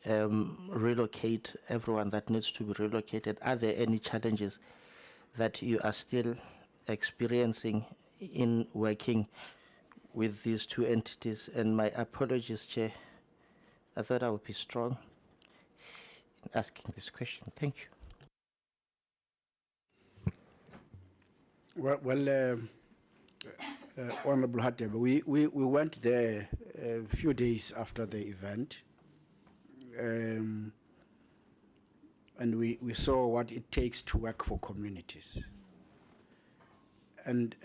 relocate everyone that needs to be relocated? Are there any challenges that you are still experiencing in working with these 2 entities? And my apologies, Chair. I thought I would be strong in asking this question. Thank you. Well, Honorable Hadebe, we went there a few days after the event, and we saw what it takes to work for communities. And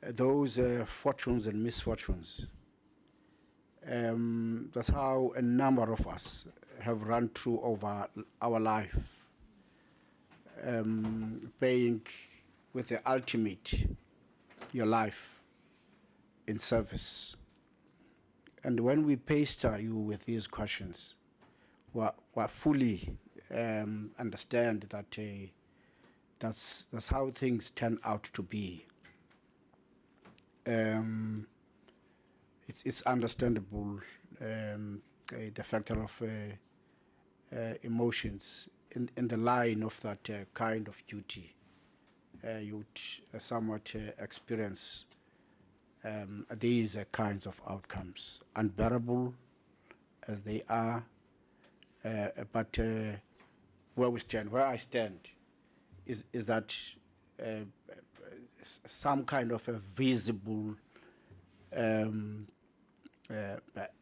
those fortunes and misfortunes, that's how a number of us have run through over our life, paying with the ultimate, your life in service. And when we pester you with these questions, we fully understand that that's how things turn out to be. It's understandable, the factor of emotions in the line of that kind of duty. You would somewhat experience these kinds of outcomes, unbearable as they are, but where I stand is that some kind of a visible,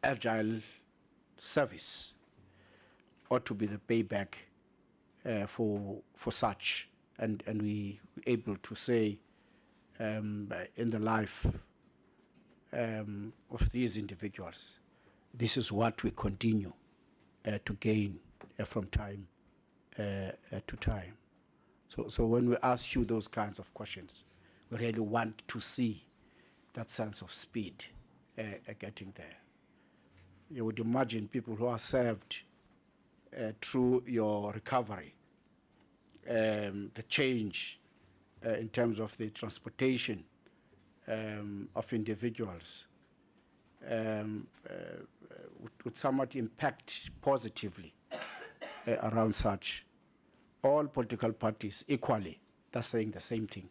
agile service ought to be the payback for such, and we able to say in the life of these individuals, this is what we continue to gain from time to time. So when we ask you those kinds of questions, we really want to see that sense of speed getting there. You would imagine people who are served through your recovery, the change in terms of the transportation of individuals would somewhat impact positively around such. All political parties equally, they're saying the same thing.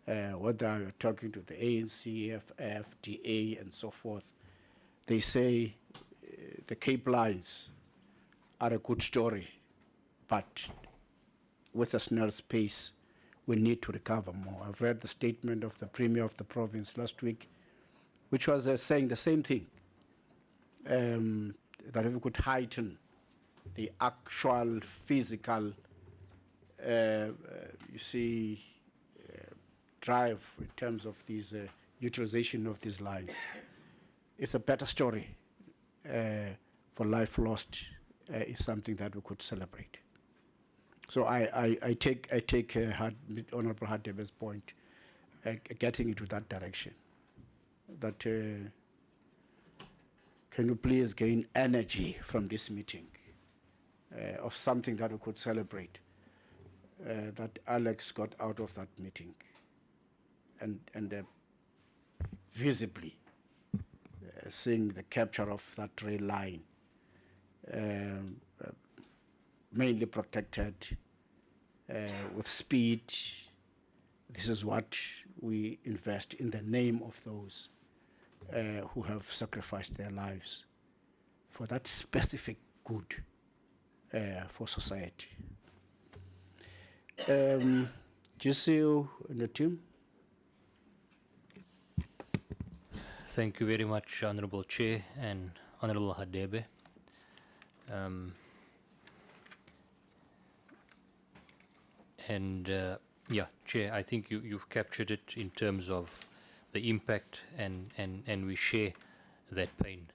Whether you're talking to the ANC, FF, DA, and so forth, they say the Cape Lines are a good story, but with a snail space, we need to recover more. I've read the statement of the Premier of the province last week, which was saying the same thing, that if we could heighten the actual physical, drive in terms of these utilization of these lines. It's a better story for life lost. Is something that we could celebrate. So I take Honorable Hadebe's point, getting into that direction. That can you please gain energy from this meeting of something that we could celebrate that Alex got out of that meeting, and visibly seeing the capture of that rail line, mainly protected with speed. This is what we invest in the name of those who have sacrificed their lives for that specific good for society. GCU and the team. Thank you very much, Honourable Chair and Honourable Hadebe. Yeah, Chair, I think you've captured it in terms of the impact, and we share that pain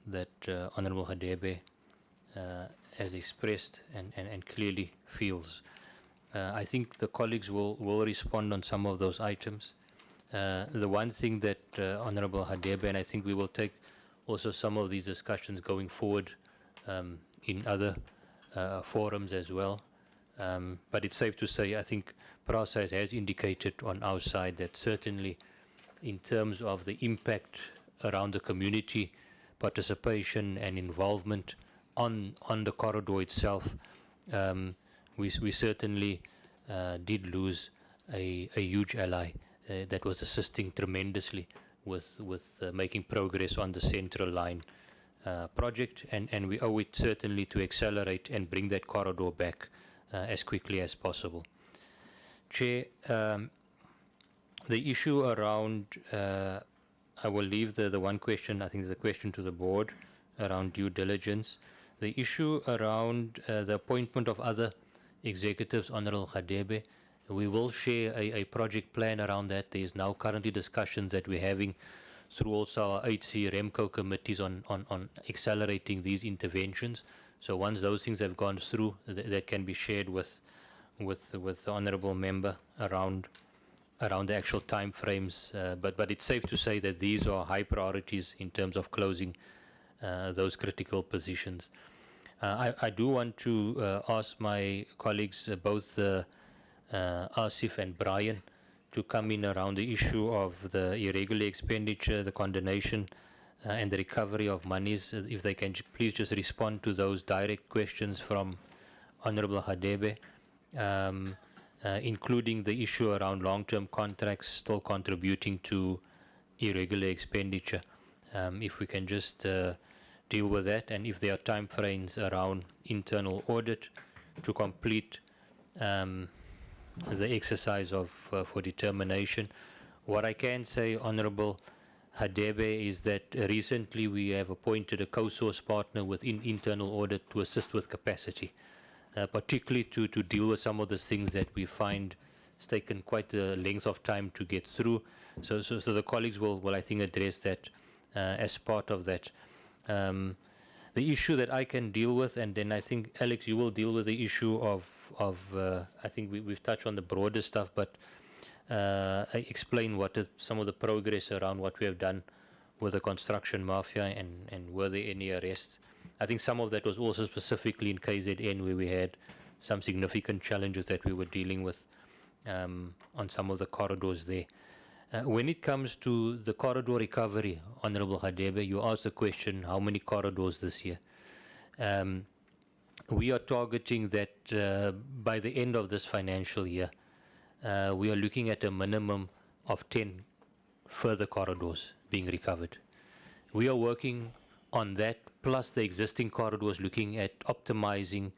that Honourable Hadebe has expressed and clearly feels. I think the colleagues will respond on some of those items. The one thing that Honourable Hadebe, and I think we will take also some of these discussions going forward in other forums as well. But it's safe to say, I think PRASA has indicated on our side that certainly in terms of the impact around the community participation and involvement on the corridor itself, we certainly did lose a huge ally that was assisting tremendously with making progress on the Central Line project, and we owe it certainly to accelerate and bring that corridor back as quickly as possible. Chair, the issue around, I will leave the one question, I think there's a question to the board around due diligence. The issue around the appointment of other executives, Honourable Hadebe, we will share a project plan around that. There is now currently discussions that we're having through also our HC REMCO committees on accelerating these interventions. So once those things have gone through, that can be shared with the honourable member around the actual time frames. But it's safe to say that these are high priorities in terms of closing those critical positions. I do want to ask my colleagues, both Asif and Brian, to come in around the issue of the irregular expenditure, the condonation, and the recovery of monies. If they can please just respond to those direct questions from Honourable Hadebe, including the issue around long-term contracts still contributing to irregular expenditure. If we can just deal with that, and if there are time frames around internal audit to complete the exercise of for determination. What I can say, Honourable Hadebe, is that recently we have appointed a co-source partner within internal audit to assist with capacity, particularly to deal with some of the things that we find it's taken quite a length of time to get through. So the colleagues will I think address that as part of that. The issue that I can deal with, and then I think Alex, you will deal with the issue of I think we've touched on the broader stuff, but I explain what is some of the progress around what we have done with the construction mafia, and were there any arrests. I think some of that was also specifically in KZN, where we had some significant challenges that we were dealing with on some of the corridors there. When it comes to the corridor recovery, Honourable Hadebe, you asked the question, how many corridors this year? We are targeting that by the end of this financial year, we are looking at a minimum of 10 further corridors being recovered. We are working on that, plus the existing corridors, looking at optimizing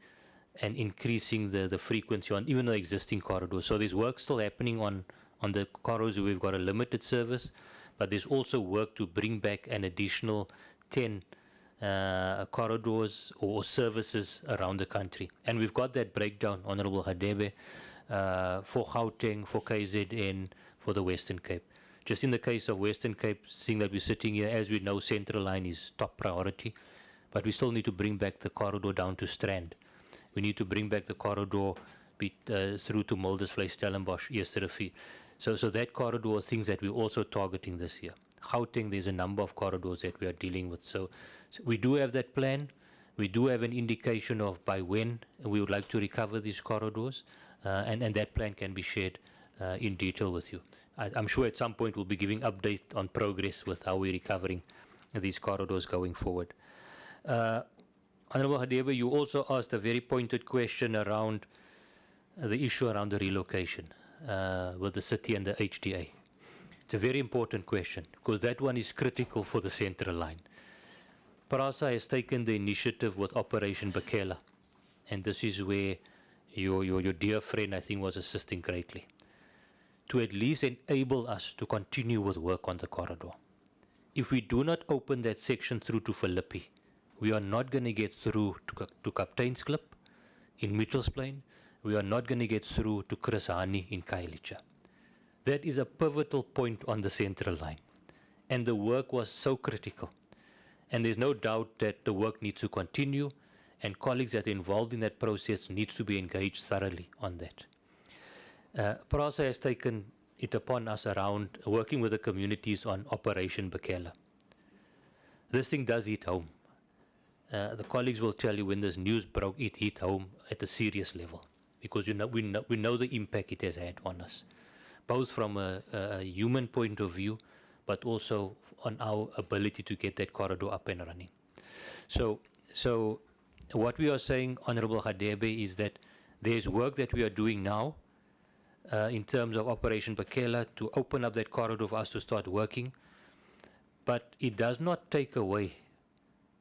and increasing the frequency on even the existing corridors. So there's work still happening on the corridors where we've got a limited service, but there's also work to bring back an additional 10 corridors or services around the country. And we've got that breakdown, Honorable Hadebe, for Gauteng, for KZN, for the Western Cape. Just in the case of Western Cape, seeing that we're sitting here, as we know, Central Line is top priority, but we still need to bring back the corridor down to Strand. We need to bring back the corridor through to Muldersvlei, Stellenbosch, Eersterrivier. So that corridor are things that we're also targeting this year. Gauteng, there's a number of corridors that we are dealing with. So we do have that plan. We do have an indication of by when we would like to recover these corridors, and that plan can be shared in detail with you. I'm sure at some point we'll be giving update on progress with how we're recovering these corridors going forward. Honorable Hadebe, you also asked a very pointed question around the issue around the relocation with the city and the HDA. It's a very important question because that one is critical for the Central Line. PRASA has taken the initiative with Operation Bekela, and this is where your dear friend, I think, was assisting greatly, to at least enable us to continue with work on the corridor. If we do not open that section through to Philippi, we are not going to get through to Kapteins Klip in Mitchells Plain. We are not going to get through to Chris Hani in Khayelitsha. That is a pivotal point on the Central Line. And the work was so critical. And there's no doubt that the work needs to continue, and colleagues that are involved in that process needs to be engaged thoroughly on that. PRASA has taken it upon us around working with the communities on Operation Bekela. This thing does hit home. The colleagues will tell you when this news broke, it hit home at a serious level, because we know the impact it has had on us, both from a human point of view, but also on our ability to get that corridor up and running. So what we are saying, Honorable Hadebe, is that there's work that we are doing now in terms of Operation Bekela to open up that corridor for us to start working, but it does not take away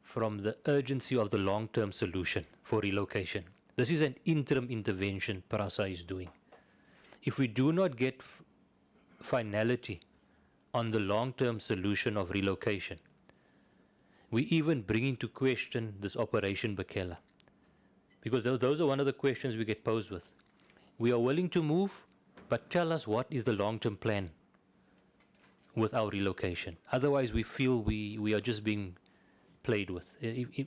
from the urgency of the long-term solution for relocation. This is an interim intervention PRASA is doing. If we do not get finality on the long-term solution of relocation, we even bring into question this Operation Bekela. Because those are one of the questions we get posed with. We are willing to move, but tell us what is the long-term plan with our relocation. Otherwise, we feel we are just being played with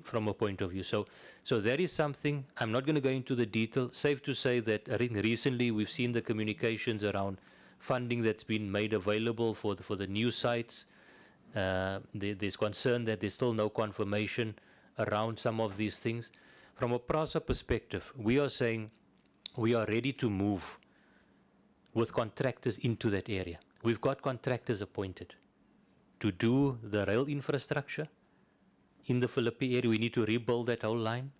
from a point of view. So that is something, I'm not going to go into the detail. Safe to say that I think recently we've seen the communications around funding that's been made available for the new sites. There's concern that there's still no confirmation around some of these things. From a PRASA perspective, we are saying we are ready to move with contractors into that area. We've got contractors appointed to do the rail infrastructure in the Philippi area. We need to rebuild that whole line.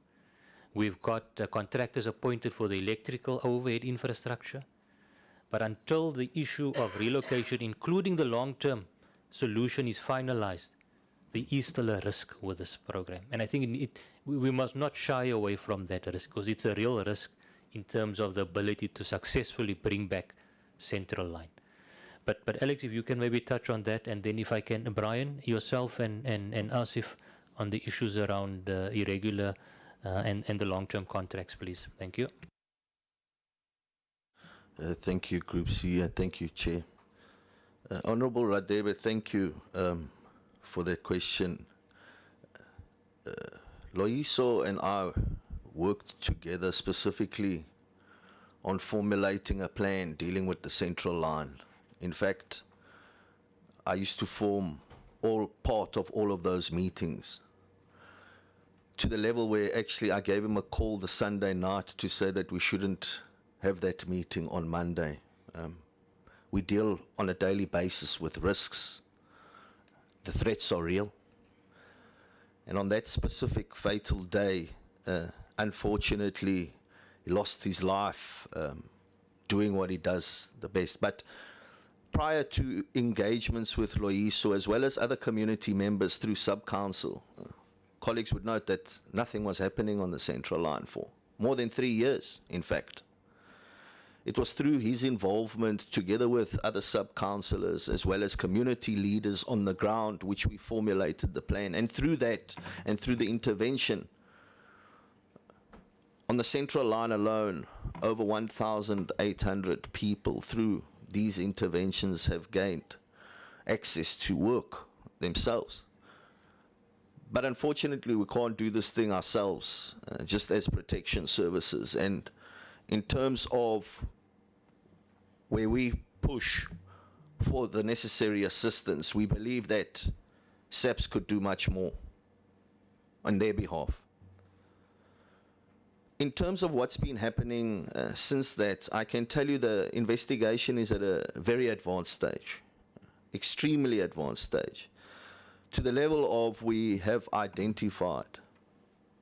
We've got contractors appointed for the electrical overhead infrastructure. But until the issue of relocation, including the long-term solution, is finalized, there is still a risk with this program. And I think we must not shy away from that risk, because it's a real risk in terms of the ability to successfully bring back Central Line. But Alex, if you can maybe touch on that, and then if I can, Brian, yourself and Asif, on the issues around irregular and the long-term contracts, please. Thank you. Thank you, Group C, and thank you, Chair. Honorable Radebe, thank you for that question. Loiso and I worked together specifically on formulating a plan dealing with the Central Line. In fact, I used to form part of all of those meetings, to the level where actually I gave him a call the Sunday night to say that we shouldn't have that meeting on Monday. We deal on a daily basis with risks. The threats are real. And on that specific fatal day, unfortunately, he lost his life doing what he does the best. But prior to engagements with Loiso, as well as other community members through sub-council, colleagues would note that nothing was happening on the Central Line for more than 3 years, in fact. It was through his involvement, together with other sub-councillors as well as community leaders on the ground, which we formulated the plan. And through that, and through the intervention, on the central line alone, over 1,800 people through these interventions have gained access to work themselves. But unfortunately, we can't do this thing ourselves, just as protection services. And in terms of where we push for the necessary assistance, we believe that SAPS could do much more on their behalf. In terms of what's been happening since that, I can tell you the investigation is at a very advanced stage, extremely advanced stage, to the level of we have identified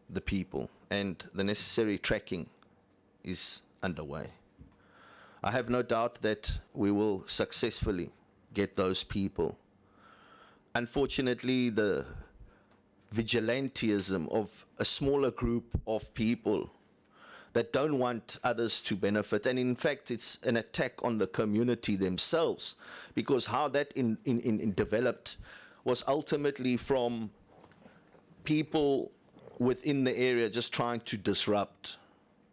the people and the necessary tracking is underway. I have no doubt that we will successfully get those people. Unfortunately, the vigilantism of a smaller group of people that don't want others to benefit, and in fact it's an attack on the community themselves, because how that developed was ultimately from people within the area just trying to disrupt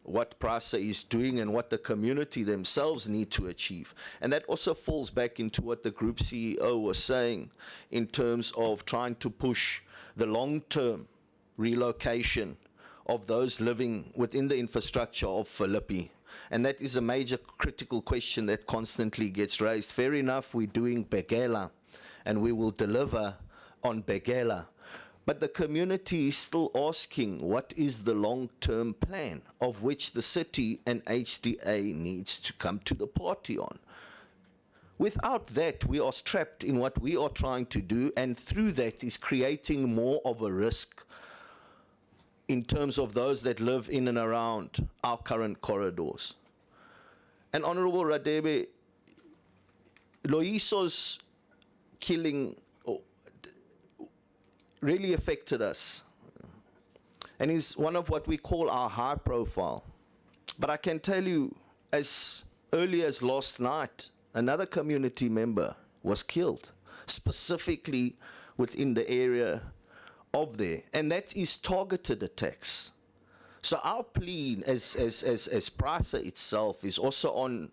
what PRASA is doing and what the community themselves need to achieve. And that also falls back into what the group CEO was saying in terms of trying to push the long-term relocation of those living within the infrastructure of Philippi. And that is a major critical question that constantly gets raised. Fair enough, we're doing Begela, and we will deliver on Begela. But the community is still asking, what is the long-term plan of which the city and HDA needs to come to the party on? Without that, we are strapped in what we are trying to do, and through that is creating more of a risk in terms of those that live in and around our current corridors. And Honorable Radebe, Loiso's killing really affected us, and is one of what we call our high profile. But I can tell you, as early as last night, another community member was killed, specifically within the area of there, and that is targeted attacks. So our plea as PRASA itself is also on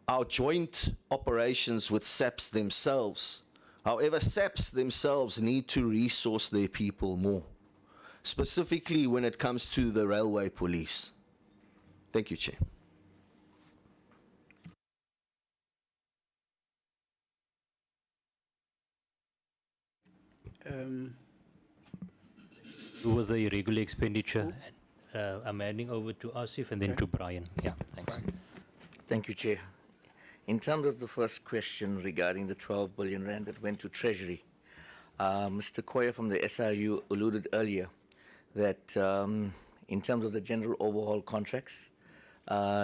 our joint operations with SAPS themselves. However, SAPS themselves need to resource their people more, specifically when it comes to the railway police. Thank you, Chair. With the irregular expenditure, I'm handing over to Asif and then to Brian. Yeah, thanks. Thank you, Chair. In terms of the first question regarding the 12 billion rand that went to Treasury, Mr. Koya from the SIU alluded earlier that in terms of the general overhaul contracts,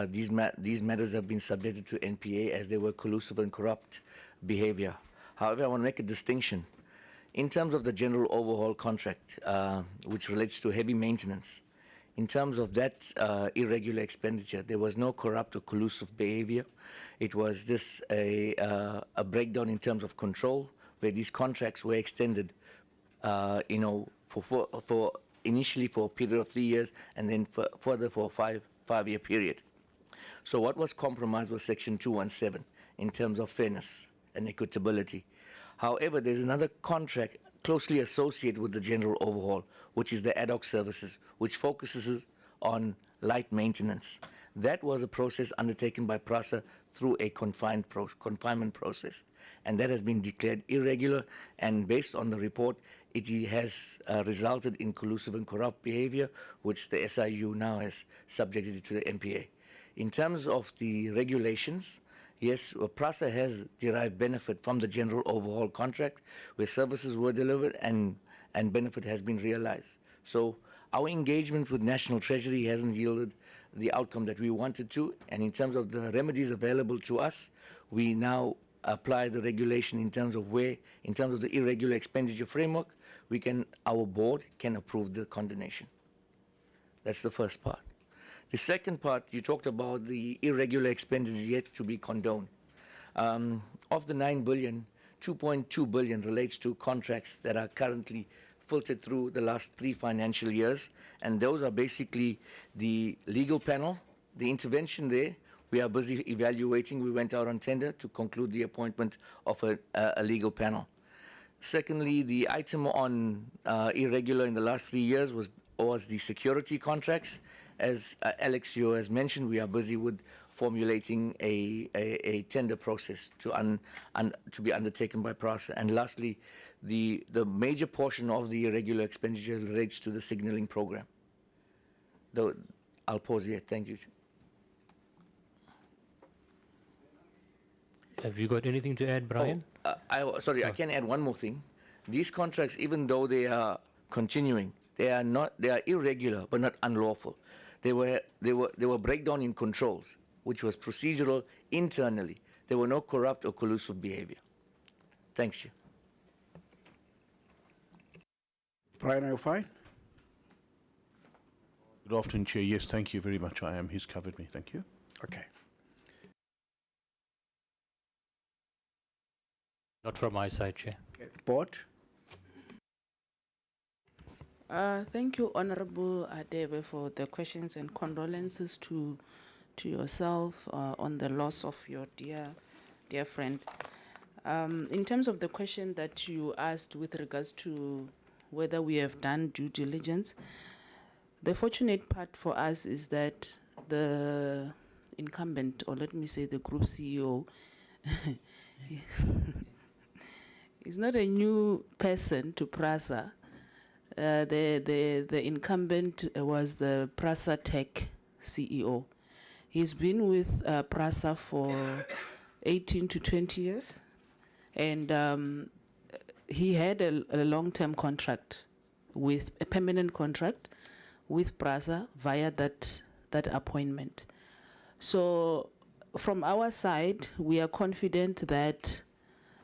these matters have been subjected to NPA as they were collusive and corrupt behavior. However, I want to make a distinction. In terms of the general overhaul contract, which relates to heavy maintenance, in terms of that irregular expenditure, there was no corrupt or collusive behavior. It was just a breakdown in terms of control, where these contracts were extended, for initially for a period of 3 years, and then further for a five-year period. So what was compromised was Section 217 in terms of fairness and equitability. However, there's another contract closely associated with the general overhaul, which is the ad hoc services, which focuses on light maintenance. That was a process undertaken by PRASA through a confinement process, and that has been declared irregular, and based on the report, it has resulted in collusive and corrupt behavior, which the SIU now has subjected to the NPA. In terms of the regulations, yes, PRASA has derived benefit from the general overhaul contract, where services were delivered and benefit has been realized. So our engagement with National Treasury hasn't yielded the outcome that we wanted to, and in terms of the remedies available to us, we now apply the regulation in terms of the irregular expenditure framework, our board can approve the condemnation. That's the first part. The second part, you talked about the irregular expenditure yet to be condoned. Of the 9 billion, 2.2 billion relates to contracts that are currently filtered through the last 3 financial years, and those are basically the legal panel, the intervention there. We are busy evaluating. We went out on tender to conclude the appointment of a legal panel. Secondly, the item on irregular in the last 3 years was the security contracts. As Alex, you has mentioned, we are busy with formulating a tender process to be undertaken by PRASA. And lastly, the major portion of the irregular expenditure relates to the signaling program. Though I'll pause here. Thank you. Have you got anything to add, Brian? Sorry, I can add one more thing. These contracts, even though they are continuing, they are irregular but not unlawful. They were breakdown in controls, which was procedural internally. There were no corrupt or collusive behavior. Thanks, Chair. Brian, are you fine? Good afternoon, Chair. Yes, thank you very much. I am. He's covered me. Thank you. Okay. Not from my side, Chair. Okay. Board? Thank you, Honorable Adebe, for the questions, and condolences to yourself on the loss of your dear friend. In terms of the question that you asked with regards to whether we have done due diligence, the fortunate part for us is that the incumbent, or let me say the group CEO, is not a new person to PRASA. The incumbent was the PRASA Tech CEO. He's been with PRASA for 18 to 20 years, and he had a long-term contract, with a permanent contract with PRASA via that appointment. So from our side, we are confident that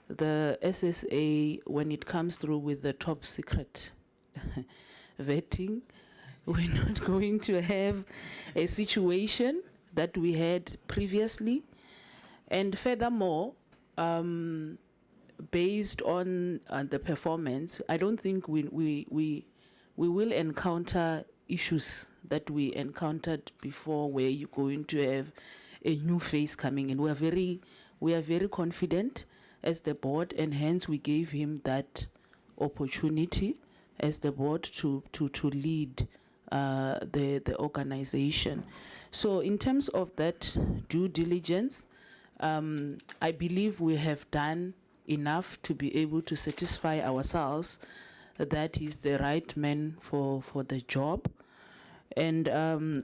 the SSA, when it comes through with the top secret vetting, we're not going to have a situation that we had previously. And furthermore, based on the performance, I don't think we will encounter issues that we encountered before, where you're going to have a new face coming in. We are very confident as the board, and hence we gave him that opportunity as the board to lead the organization. So in terms of that due diligence, I believe we have done enough to be able to satisfy ourselves that he's the right man for the job. And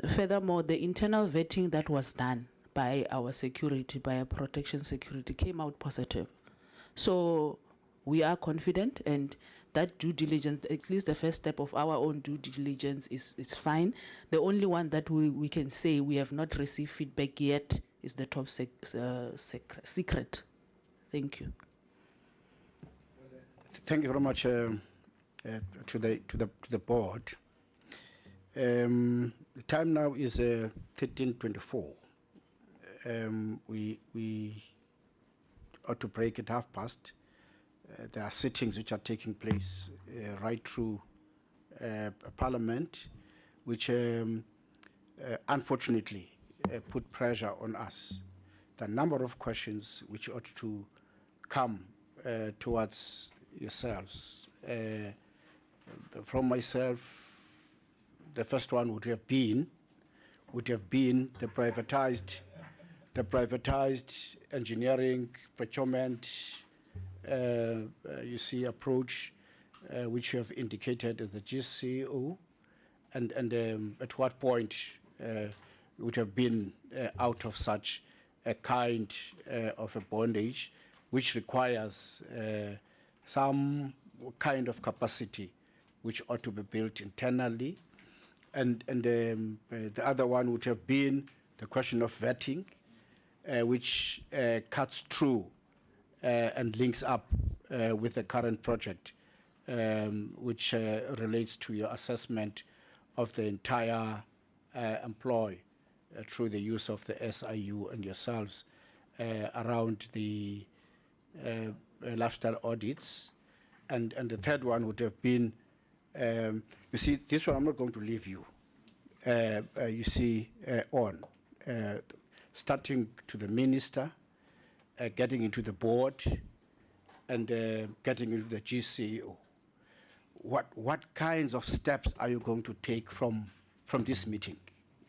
furthermore, the internal vetting that was done by our security, by our protection security, came out positive. So we are confident, and that due diligence, at least the first step of our own due diligence, is fine. The only one that we can say we have not received feedback yet is the top secret. Thank you. Thank you very much to the board. The time now is 13:24. We ought to break at past. There are sittings which are taking place right through Parliament, which unfortunately put pressure on us. The number of questions which ought to come towards yourselves. From myself, the first one would have been the privatized engineering, procurement, approach, which you have indicated as the GCO, and at what point would have been out of such a kind of a bondage, which requires some kind of capacity which ought to be built internally. And the other one would have been the question of vetting, which cuts through and links up with the current project, which relates to your assessment of the entire employee through the use of the SIU and yourselves around the lifestyle audits. And the third one would have been, you see, this one I'm not going to leave you, you see, on. Starting to the minister, getting into the board, and getting into the GCEO. What kinds of steps are you going to take from this meeting?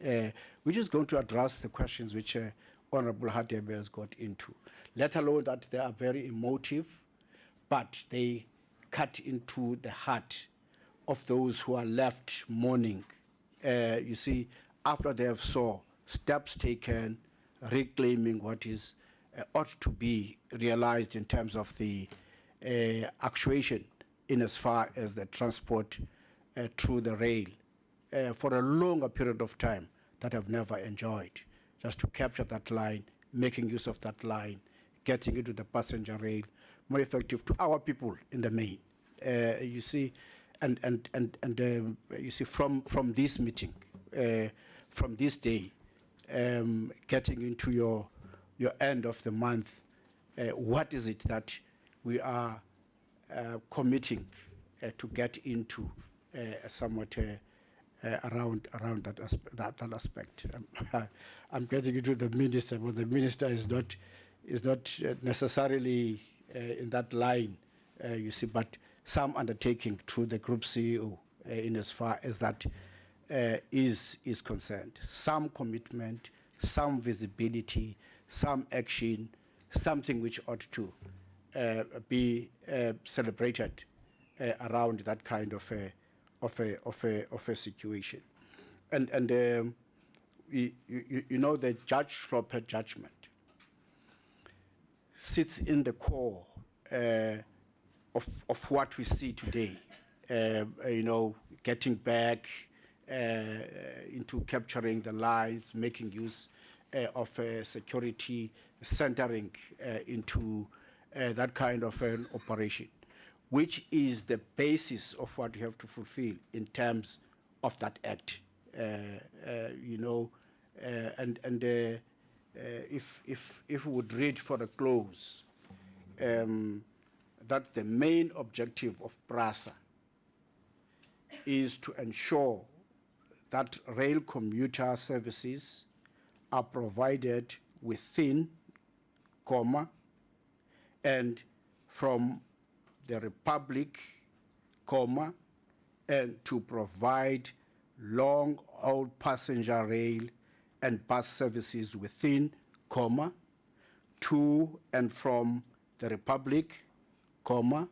We're just going to address the questions which Honorable Hadebe has got into, let alone that they are very emotive, but they cut into the heart of those who are left mourning. You see, after they have saw steps taken, reclaiming what is ought to be realized in terms of the actuation in as far as the transport through the rail for a longer period of time that I've never enjoyed. Just to capture that line, making use of that line, getting into the passenger rail, more effective to our people in the main. You see, and you see from this meeting, from this day, getting into your end of the month, what is it that we are committing to get into somewhat around that aspect. I'm getting into the minister, but the minister is not necessarily in that line, you see, but some undertaking through the group CEO in as far as that is concerned. Some commitment, some visibility, some action, something which ought to be celebrated around that kind of a situation. And you know, the judge-proper judgment sits in the core of what we see today. You know, getting back into capturing the lies, making use of security, centering into that kind of an operation, which is the basis of what you have to fulfill in terms of that act. You know, if we would read for a close, that the main objective of PRASA is to ensure that rail commuter services are provided within, comma, and from the Republic, comma, and to provide long-haul passenger rail and bus services within, comma, to and from the Republic, comma,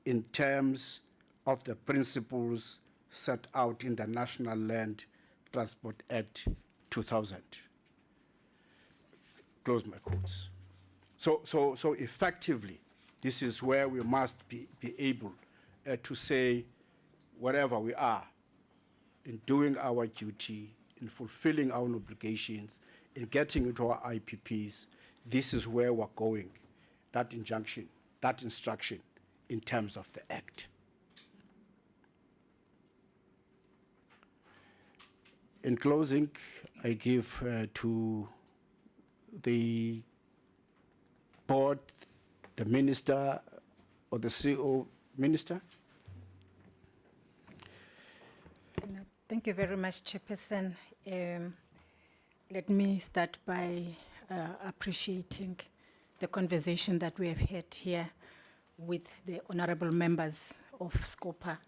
in terms of the principles set out in the National Land Transport Act 2000. Close my quotes. So effectively, this is where we must be able to say, wherever we are, in doing our duty, in fulfilling our obligations, in getting into our IPPs, this is where we're going, that injunction, that instruction in terms of the Act. In closing, I give to the board, the minister, or the CEO minister. Thank you very much, Chairperson. Let me start by appreciating the conversation that we have had here with the honorable members of SCOPA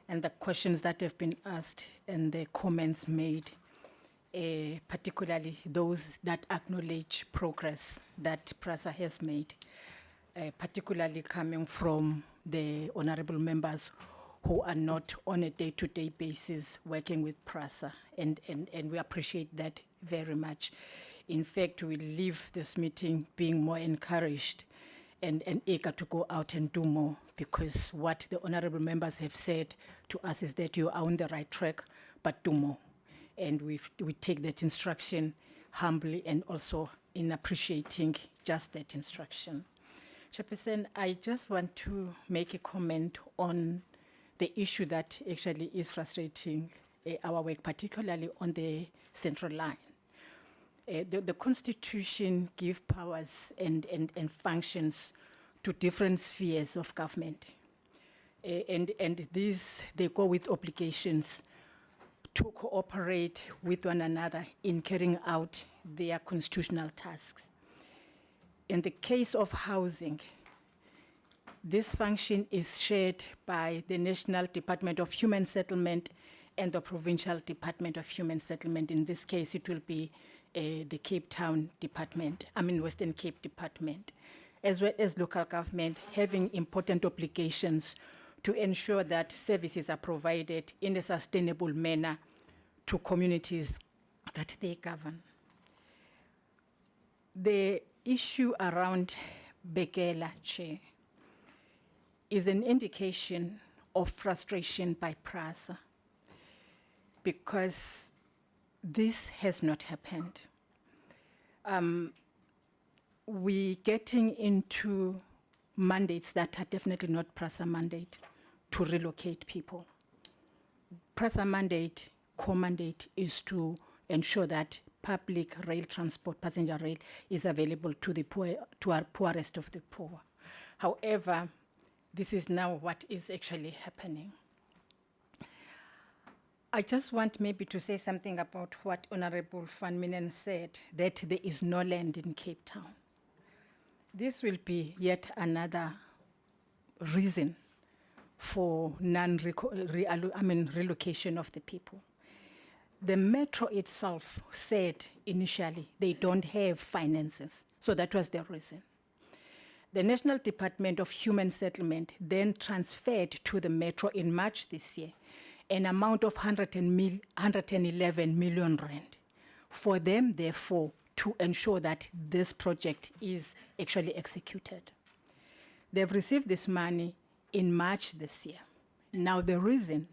and the questions that have been asked and the comments made, particularly those that acknowledge progress that PRASA has made, particularly coming from the honorable members who are not on a day-to-day basis working with PRASA, and we appreciate that very much. In fact, we leave this meeting being more encouraged and eager to go out and do more, because what the honorable members have said to us is that you are on the right track, but do more. And we take that instruction humbly and also in appreciating just that instruction. Chairperson, I just want to make a comment on the issue that actually is frustrating our work, particularly on the central line. The Constitution gives powers and functions to different spheres of government. And these, they go with obligations to cooperate with one another in carrying out their constitutional tasks. In the case of housing, this function is shared by the National Department of Human Settlement and the Provincial Department of Human Settlement. In this case, it will be the Cape Town Department, Western Cape Department, as well as local government having important obligations to ensure that services are provided in a sustainable manner to communities that they govern. The issue around Bekela, Chair, is an indication of frustration by PRASA because this has not happened. We're getting into mandates that are definitely not PRASA mandate to relocate people. PRASA mandate, core mandate, is to ensure that public rail transport, passenger rail, is available to the poor, to our poorest of the poor. However, this is now what is actually happening. I just want maybe to say something about what Honorable Van Minen said, that there is no land in Cape Town. This will be yet another reason for relocation of the people. The metro itself said initially they don't have finances, so that was the reason. The National Department of Human Settlement then transferred to the metro in March this year an amount of 111 million rand for them, therefore, to ensure that this project is actually executed. They've received this money in March this year. Now the reason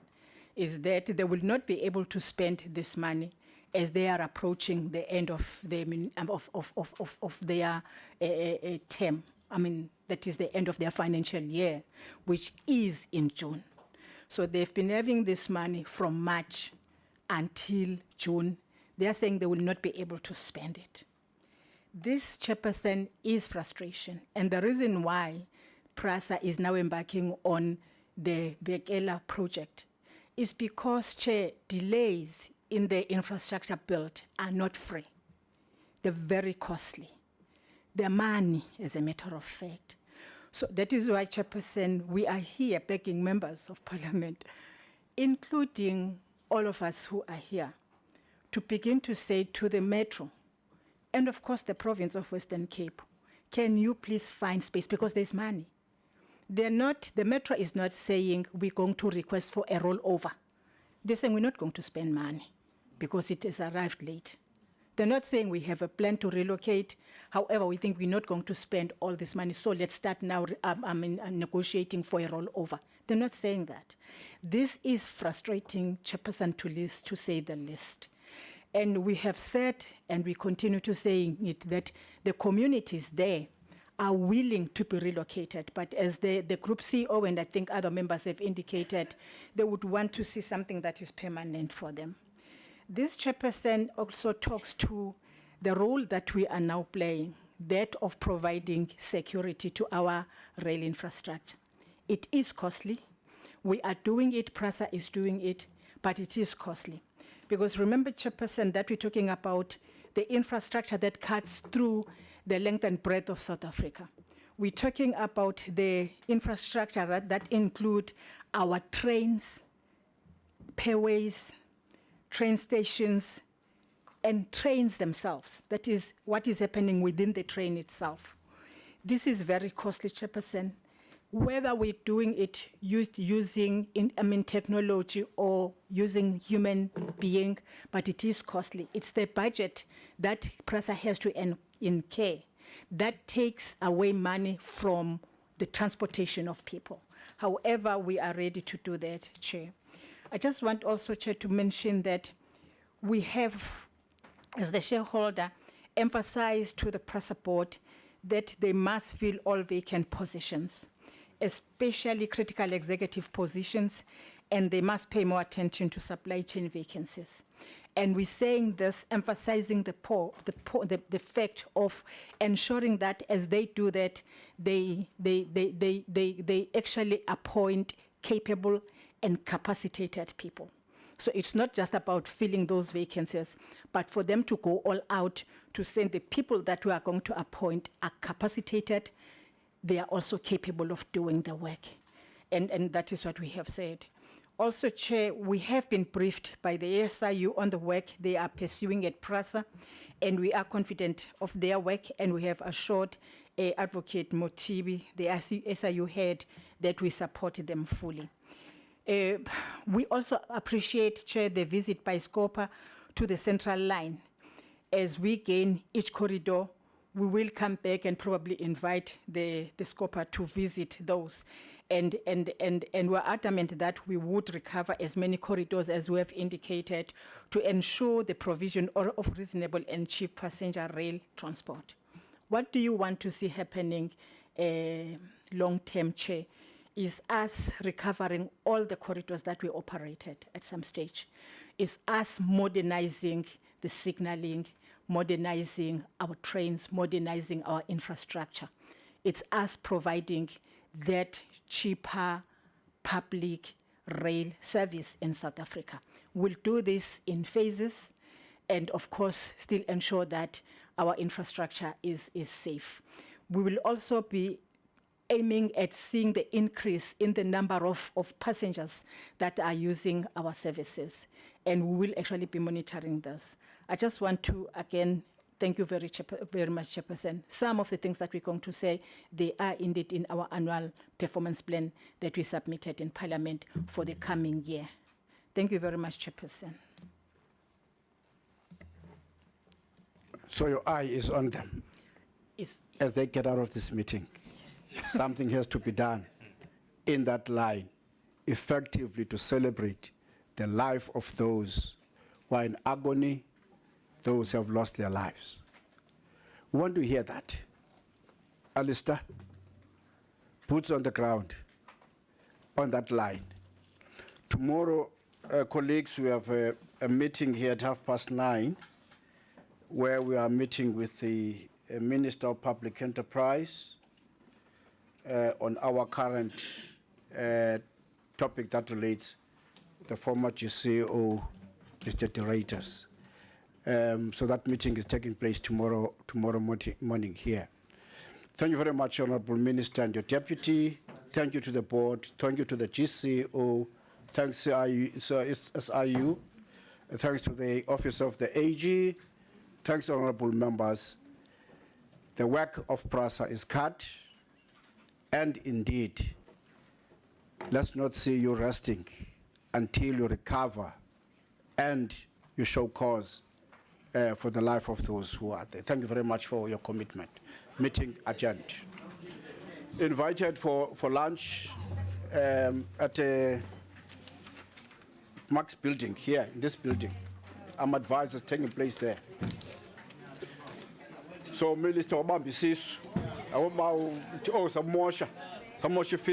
is that they will not be able to spend this money as they are approaching the end of their term. That is the end of their financial year, which is in June. So they've been having this money from March until June. They are saying they will not be able to spend it. This, Chairperson, is frustration. And the reason why PRASA is now embarking on the Bekela project is because, Chair, delays in the infrastructure build are not free. They're very costly. They're money, as a matter of fact. So that is why, Chairperson, we are here begging members of Parliament, including all of us who are here, to begin to say to the Metro, and of course the province of Western Cape, can you please find space, because there's money. The Metro is not saying we're going to request for a rollover. They're saying we're not going to spend money because it has arrived late. They're not saying we have a plan to relocate. However, we think we're not going to spend all this money, so let's start now negotiating for a rollover. They're not saying that. This is frustrating, Chairperson, to say the least. And we have said, and we continue to say it, that the communities there are willing to be relocated. But as the Group CEO and I think other members have indicated, they would want to see something that is permanent for them. This, Chairperson, also talks to the role that we are now playing, that of providing security to our rail infrastructure. It is costly. We are doing it, PRASA is doing it, but it is costly. Because remember, Chairperson, that we're talking about the infrastructure that cuts through the length and breadth of South Africa. We're talking about the infrastructure that include our trains, pairways, train stations, and trains themselves. That is what is happening within the train itself. This is very costly, Chairperson. Whether we're doing it using technology or using human being, but it is costly. It's the budget that PRASA has to incur that takes away money from the transportation of people. However, we are ready to do that, Chair. I just want also, Chair, to mention that we have, as the shareholder, emphasized to the PRASA board that they must fill all vacant positions, especially critical executive positions and they must pay more attention to supply chain vacancies. And we're saying this, emphasizing the fact of ensuring that as they do that, they actually appoint capable and capacitated people. So it's not just about filling those vacancies, but for them to go all out to say the people that we are going to appoint are capacitated, they are also capable of doing the work. And that is what we have said. Also, Chair, we have been briefed by the SIU on the work they are pursuing at PRASA, and we are confident of their work, and we have assured Advocate Motibi, the SIU head, that we support them fully. We also appreciate, Chair, the visit by SCOPA to the central line. As we gain each corridor, we will come back and probably invite the SCOPA to visit those. And we're adamant that we would recover as many corridors as we have indicated to ensure the provision of reasonable and cheap passenger rail transport. What do you want to see happening long-term, Chair, is us recovering all the corridors that we operated at some stage. Is us modernizing the signaling, modernizing our trains, modernizing our infrastructure. It's us providing that cheaper public rail service in South Africa. We'll do this in phases and, of course, still ensure that our infrastructure is safe. We will also be aiming at seeing the increase in the number of passengers that are using our services, and we will actually be monitoring this. I just want to, again, thank you very much, Chairperson. Some of the things that we're going to say, they are indeed in our annual performance plan that we submitted in Parliament for the coming year. Thank you very much, Chairperson. So your eye is on them as they get out of this meeting. Something has to be done in that line effectively to celebrate the life of those who are in agony, those who have lost their lives. We want to hear that. Alistair, boots on the ground on that line. Tomorrow, colleagues, we have a meeting here at 9:30 where we are meeting with the Minister of Public Enterprise on our current topic that relates the former GCO listed directors. So that meeting is taking place tomorrow morning here. Thank you very much, Honorable Minister and your deputy. Thank you to the board. Thank you to the GCO. Thanks to SIU. Thanks to the Office of the AG. Thanks, honorable members. The work of PRASA is cut. And indeed, let's not see you resting until you recover and you show cause for the life of those who are there. Thank you very much for your commitment. Meeting adjourned. Invited for lunch at Max building here, in this building. I'm advised it's taking place there. So, Minister Obambi says, some more